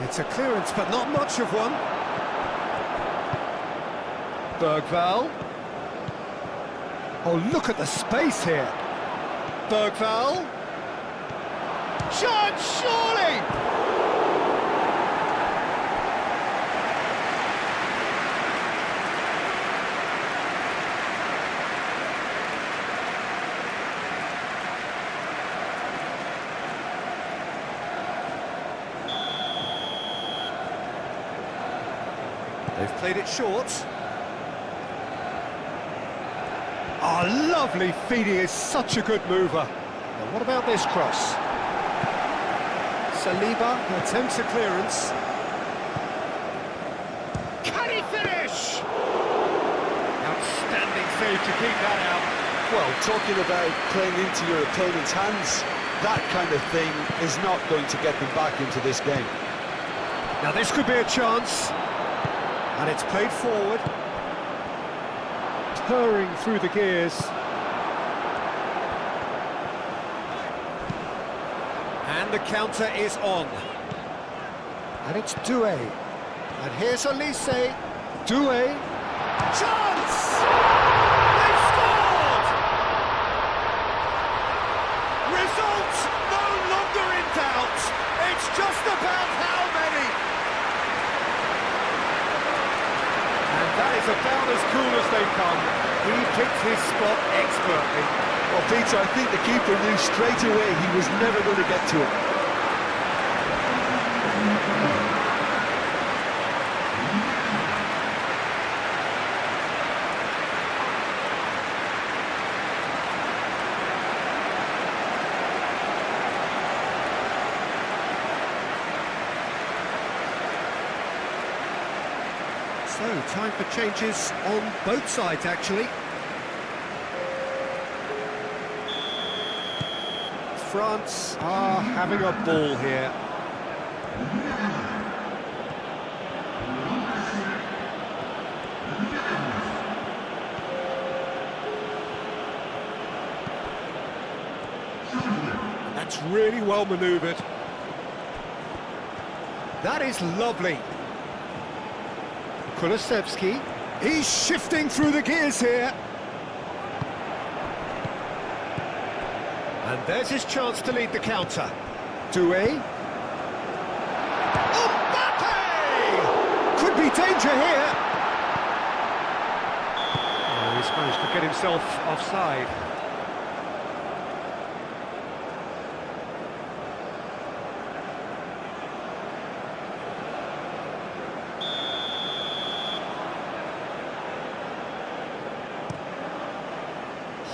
A: It's a clearance, but not much of one. Bergvall. Oh, look at the space here. Bergvall. Shot, surely! They've played it short. Oh, lovely feed, he is such a good mover. Now, what about this cross? Saliba attempts a clearance. Can he finish? Now
D: save to keep that out.
B: Well, talking about playing into your opponent's hands, that kind of thing is not going to get them back into this game.
A: Now this could be a chance. And it's played forward. Purring through the gears. And the counter is on. And it's Doué. And here's Elise. Doué. Chance! They've scored! Result no longer in doubt. It's just about how many. And that is about as cool as they come. He picked his spot expertly.
B: Well, Peter, I think the keeper knew straight away he was never going to get to it.
A: So, time for changes on both sides, actually. France are having a ball here. That's really well manoeuvred. That is lovely. Kulusevski, he's shifting through the gears here. And there's his chance to lead the counter. Doué. Mbappe! Could be danger here. Oh, he's managed to get himself offside.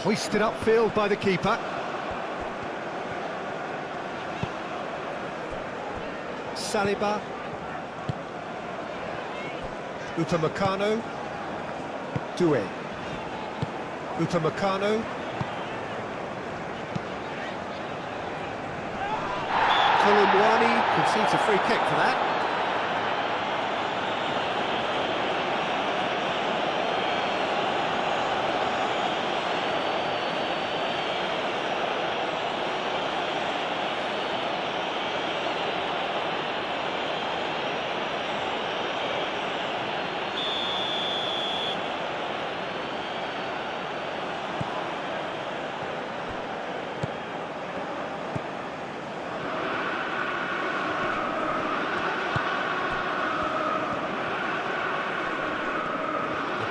A: Hoisted upfield by the keeper. Saliba. Upamecano. Doué. Upamecano. Kolumwani concedes a free kick for that.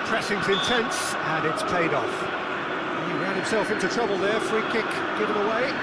A: Pressing's intense, and it's paid off. He ran himself into trouble there, free kick given away.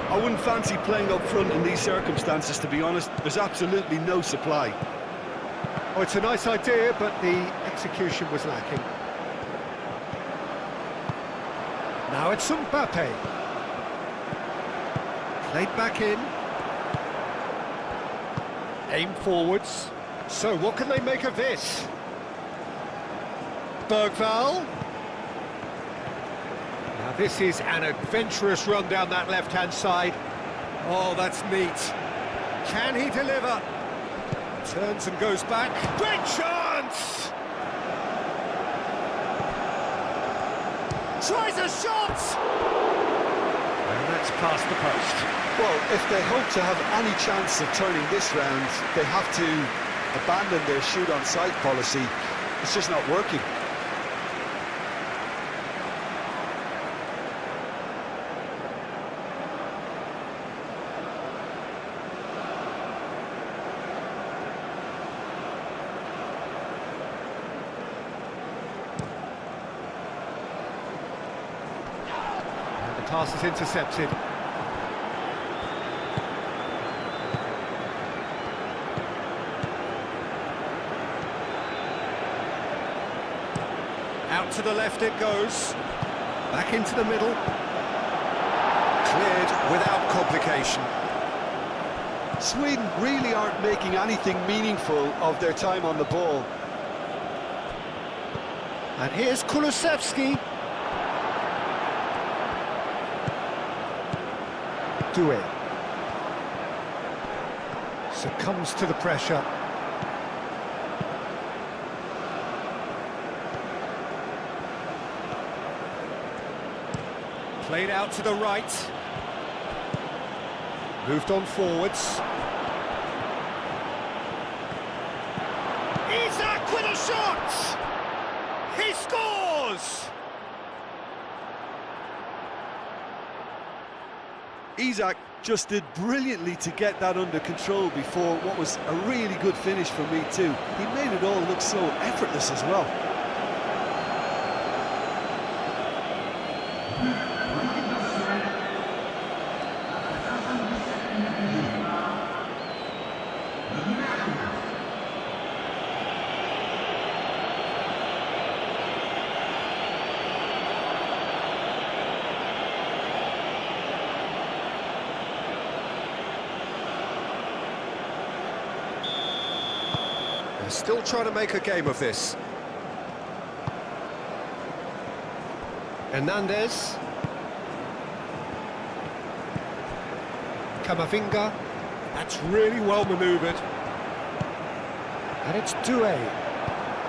B: I wouldn't fancy playing up front in these circumstances, to be honest. There's absolutely no supply.
A: Oh, it's a nice idea, but the execution was lacking. Now it's Mbappe. Played back in. Aim forwards. So what can they make of this? Bergvall. Now this is an adventurous run down that left-hand side. Oh, that's neat. Can he deliver? Turns and goes back. Great chance! Tries a shot! And that's past the post.
B: Well, if they hope to have any chance of turning this round, they have to abandon their shoot-on-sight policy. It's just not working.
A: Pass is intercepted. Out to the left it goes. Back into the middle. Cleared without complication.
B: Sweden really aren't making anything meaningful of their time on the ball.
A: And here's Kulusevski. Doué. Succumbs to the pressure. Played out to the right. Moved on forwards. Isak with a shot! He scores!
B: Isak just did brilliantly to get that under control before what was a really good finish from me too. He made it all look so effortless as well.
A: Still trying to make a game of this. Hernandez. Camavinga. That's really well manoeuvred. And it's Doué.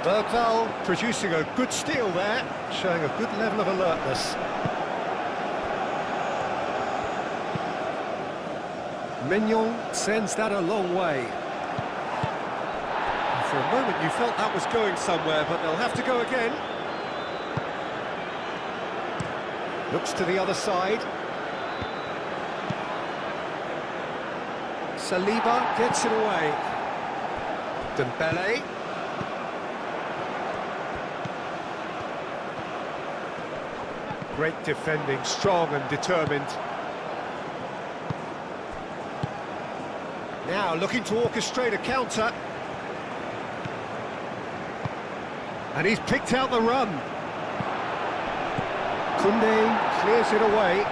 A: Bergvall producing a good steal there, showing a good level of alertness. Mignon sends that a long way. For a moment you felt that was going somewhere, but they'll have to go again. Looks to the other side. Saliba gets it away. Dembele. Great defending, strong and determined. Now looking to orchestrate a counter. And he's picked out the run. Koundé clears it away.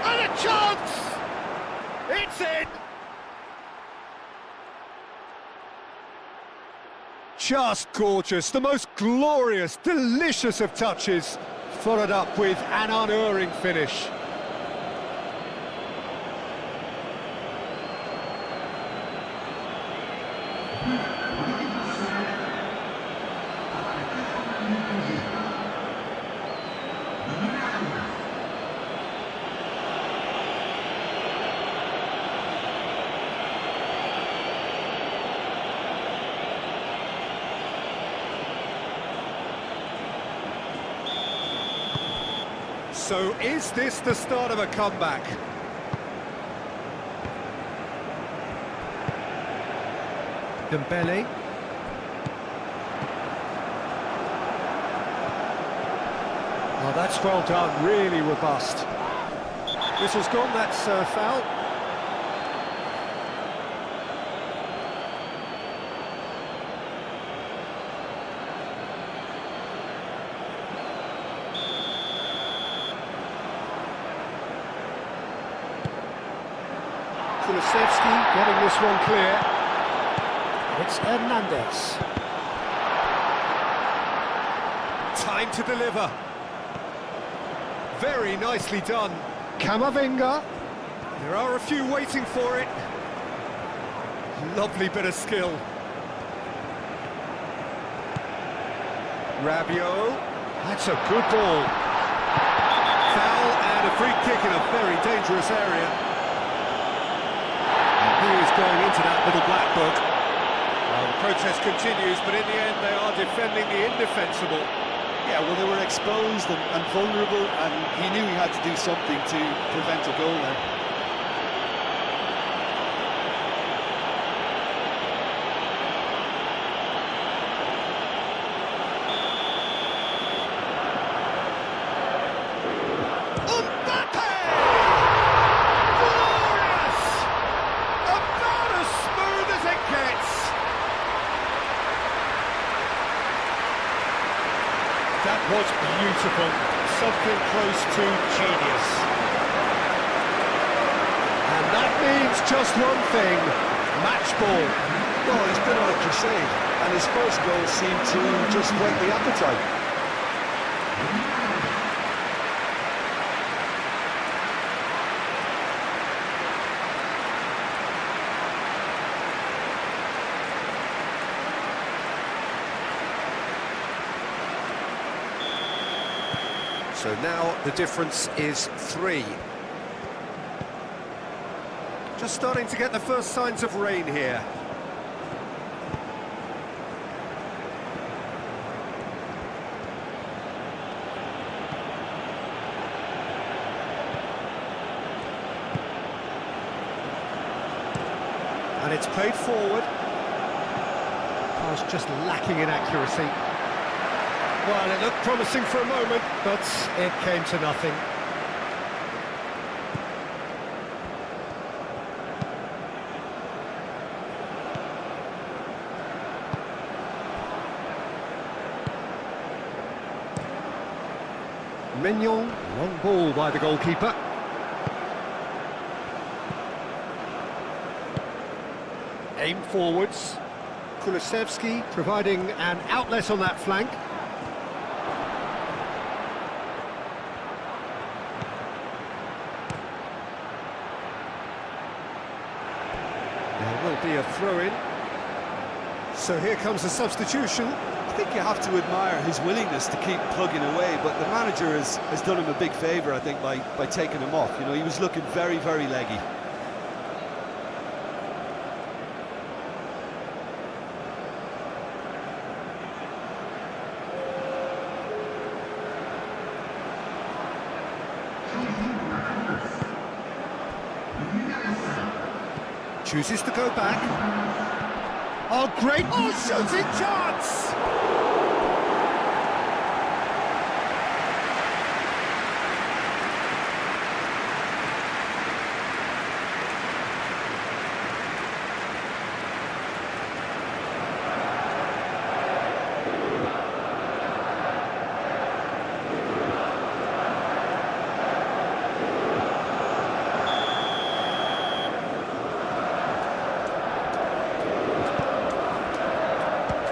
A: And a chance! It's in! Just gorgeous, the most glorious, delicious of touches, followed up with an unerring finish. So is this the start of a comeback? Dembele. Oh, that's well done, really robust. Whistle's gone, that's foul. Kulusevski getting this one clear. It's Hernandez. Time to deliver. Very nicely done. Camavinga. There are a few waiting for it. Lovely bit of skill. Rabiot. That's a good ball. Foul and a free kick in a very dangerous area. He is going into that little black book. Well, the protest continues, but in the end they are defending the indefensible.
B: Yeah, well, they were exposed and vulnerable, and he knew he had to do something to prevent a goal there.
A: That was beautiful. Something close to genius. And that means just one thing. Match ball.
B: Well, he's been on a crusade, and his first goal seemed to just whet the appetite.
A: So now the difference is 3. Just starting to get the first signs of rain here. And it's played forward. Pass just lacking in accuracy. Well, it looked promising for a moment, but it came to nothing. Mignon, long ball by the goalkeeper. Aim forwards. Kulusevski providing an outlet on that flank. There will be a throw-in. So here comes a substitution.
B: I think you have to admire his willingness to keep plugging away, but the manager has done him a big favour, I think, by taking him off. You know, he was looking very, very leggy.
A: Chooses to go back. Oh, great! Oh, shooting chance!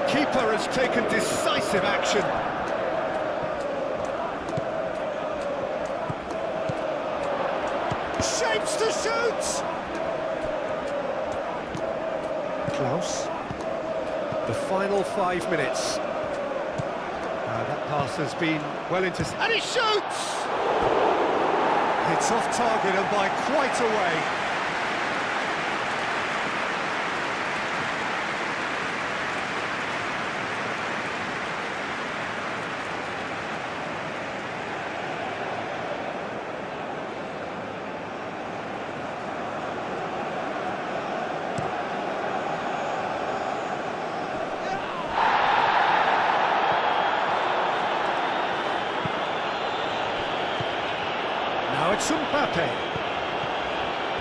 A: Keeper has taken decisive action. Shapes to shoot! Klaus. The final 5 minutes. That pass has been well into... And he shoots! It's off target and by quite a way. Now it's Mbappe.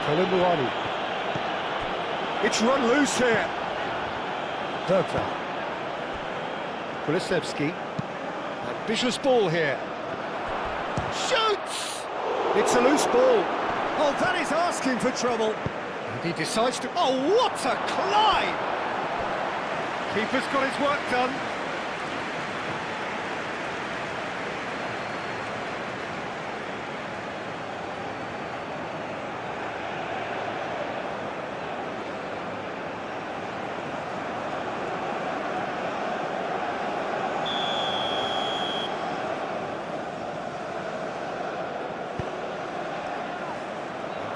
A: Colomboani. It's run loose here. Dogva. Kulusevski. Ambitious ball here. Shoots! It's a loose ball. Oh, that is asking for trouble. And he decides to... Oh, what a climb! Keeper's got his work done.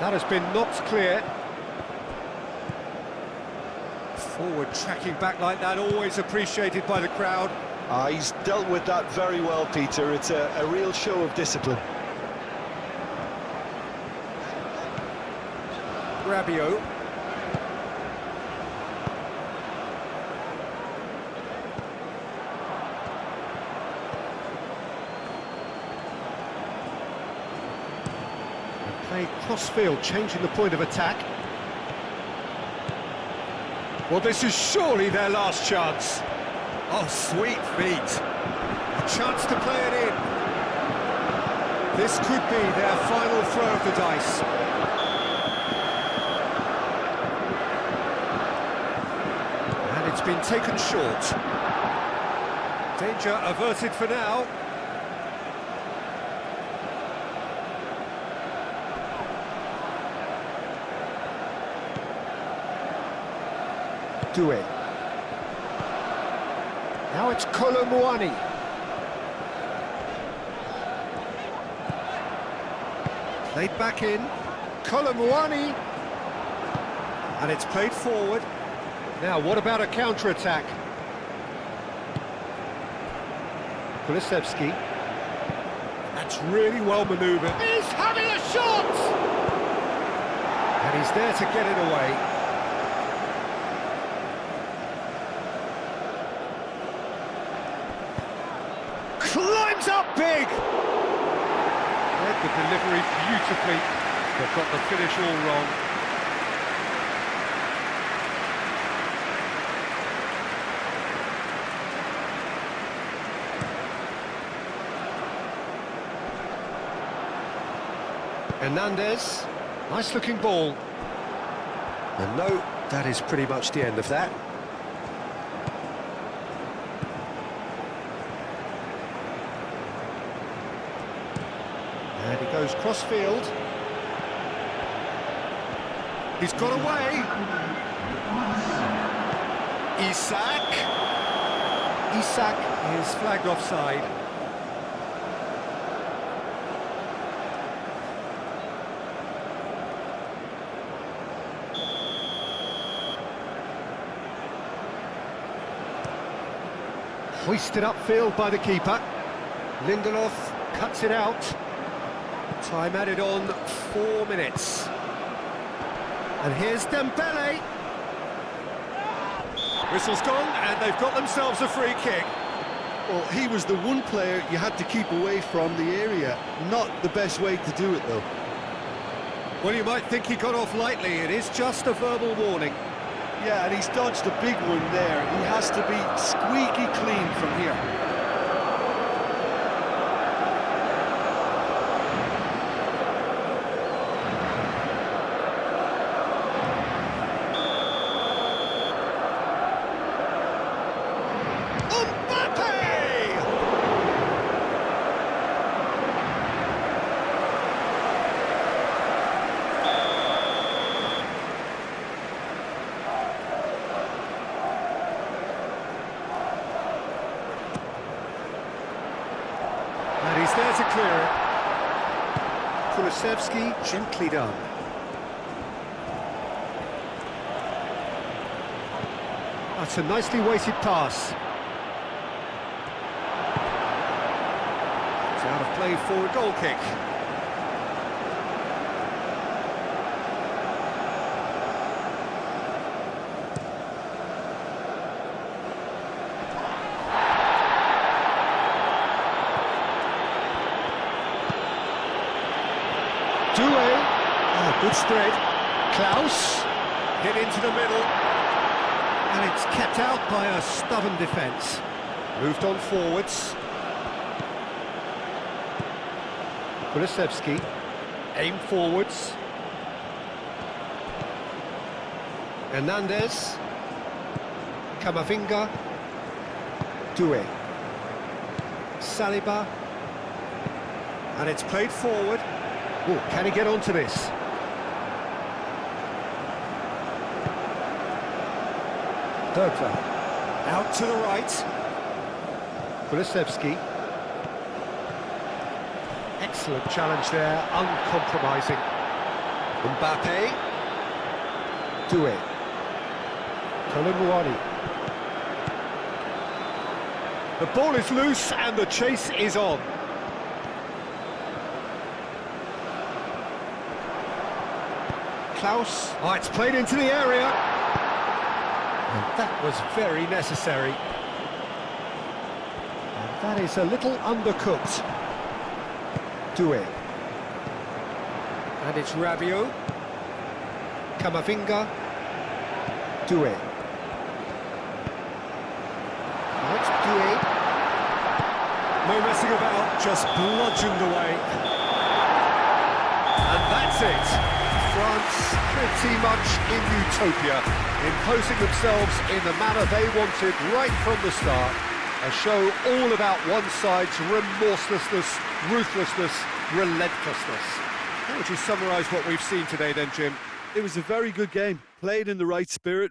A: That has been knocked clear. Forward tracking back like that, always appreciated by the crowd.
B: He's dealt with that very well, Peter. It's a real show of discipline.
A: Rabiot. Play cross-field, changing the point of attack. Well, this is surely their last chance. Oh, sweet feet. A chance to play it in. This could be their final throw of the dice. And it's been taken short. Danger averted for now. Do it. Now it's Kolomuani. Played back in. Kolomuani. And it's played forward. Now, what about a counter-attack? Kulusevski. That's really well manoeuvred. He's having a shot! And he's there to get it away. Climbs up big! Read the delivery beautifully, but got the finish all wrong. Hernandez, nice looking ball. And no, that is pretty much the end of that. And he goes cross-field. He's got away. Isak. Isak is flagged offside. Hoisted upfield by the keeper. Lindelof cuts it out. Time added on 4 minutes. And here's Dembele. Whistle's gone, and they've got themselves a free kick.
B: Well, he was the one player you had to keep away from the area. Not the best way to do it, though.
A: Well, you might think he got off lightly. It is just a verbal warning.
B: Yeah, and he's dodged a big one there. He has to be squeaky clean from here.
A: And he's there to clear it. Kulusevski, gently done. That's a nicely weighted pass. It's out of play for a goal kick. Good spread. Klaus hit into the middle, and it's kept out by a stubborn defence. Moved on forwards. Kulusevski, aim forwards. Hernandez, Camavinga, Doué, Saliba, and it's played forward. Oh, can he get onto this? Dogva, out to the right. Kulusevski. Excellent challenge there, uncompromising. Mbappe. Doué. Kolomuani. The ball is loose and the chase is on. Klaus. Oh, it's played into the area. And that was very necessary. And that is a little undercooked. Doué. And it's Rabiot. Camavinga. Doué. Now it's No messing about, just bludgeoned away. And that's it. France pretty much in utopia, imposing themselves in the manner they wanted right from the start. A show all about one side's remorselessness, ruthlessness, relentlessness. How would you summarise what we've seen today then, Jim?
B: It was a very good game, played in the right spirit.